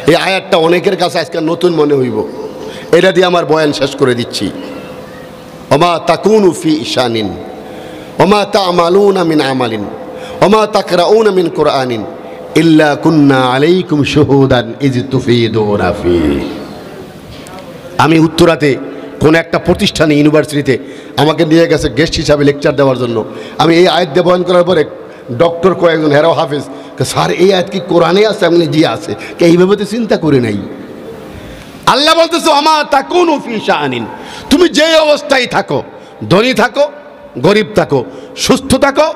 এই আয়াতটা অনেকের কাছে আজকে নতুন মনে হইব, এটা দিয়ে আমার বয়ান শেষ করে দিচ্ছি। ওমা তাকুনু ফি ইশানিন ওমা তা'মালুনা মিন আমালিন ওমা তাকরাউনা মিন কুরআনিন ইল্লা কুন্না আলাইকুম শুহুদান ইয তুফিদুনা ফি। আমি উত্তরাতে কোন একটা প্রতিষ্ঠানে, ইউনিভার্সিটিতে আমাকে নিয়ে গেছে গেস্ট হিসাবে লেকচার দেওয়ার জন্য। আমি এই আয়াত দিয়ে বয়ান করার পরে ডক্টর কয়েকজন, হেরাও হাফেজ, স্যার এই আয়াত কি কোরআনে আছে? আমি জি আছে। এইভাবে তো চিন্তা করে নাই। আল্লাহ বলতেছে ওমা তাকুনু ফি শাআনিন, তুমি যে অবস্থায় থাকো, ধনী থাকো, গরিব থাকো, সুস্থ থাকো,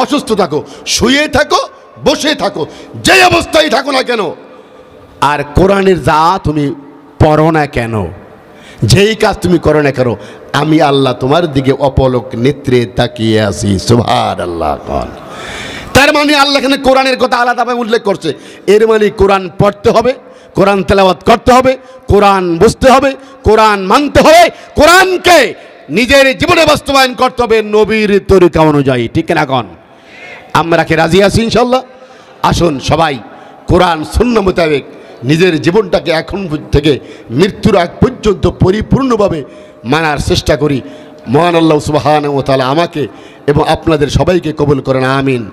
অসুস্থ থাকো, শুয়ে থাকো, বসে থাকো, যে অবস্থায় থাকো না কেন, আর কোরআনের যা তুমি পড়ো না কেন, যেই কাজ তুমি করো না কেন, আমি আল্লাহ তোমার দিকে অপলক নেত্রে তাকিয়ে আছি। সুবহানাল্লাহ। তার মানে আল্লাহ এখানে কোরআনের কথা আলাদাভাবে উল্লেখ করছে। এর মানে কোরআন পড়তে হবে, কোরআন তেলাওয়াত করতে হবে, কোরআন বুঝতে হবে, কোরআন মানতে হবে, কোরআনকে নিজের জীবনে বাস্তবায়ন করতে হবে নবীর তরিকা অনুযায়ী। ঠিক না? এখন আমরা কি রাজি আছি ইনশাআল্লাহ? আসুন সবাই কোরআন সুন্নাহ মোতাবেক নিজের জীবনটাকে এখন থেকে মৃত্যুর আগ পর্যন্ত পরিপূর্ণভাবে মানার চেষ্টা করি। মহান আল্লাহ সুবহানাহু ওয়া তাআলা আমাকে এবং আপনাদের সবাইকে কবুল করেন। আমিন।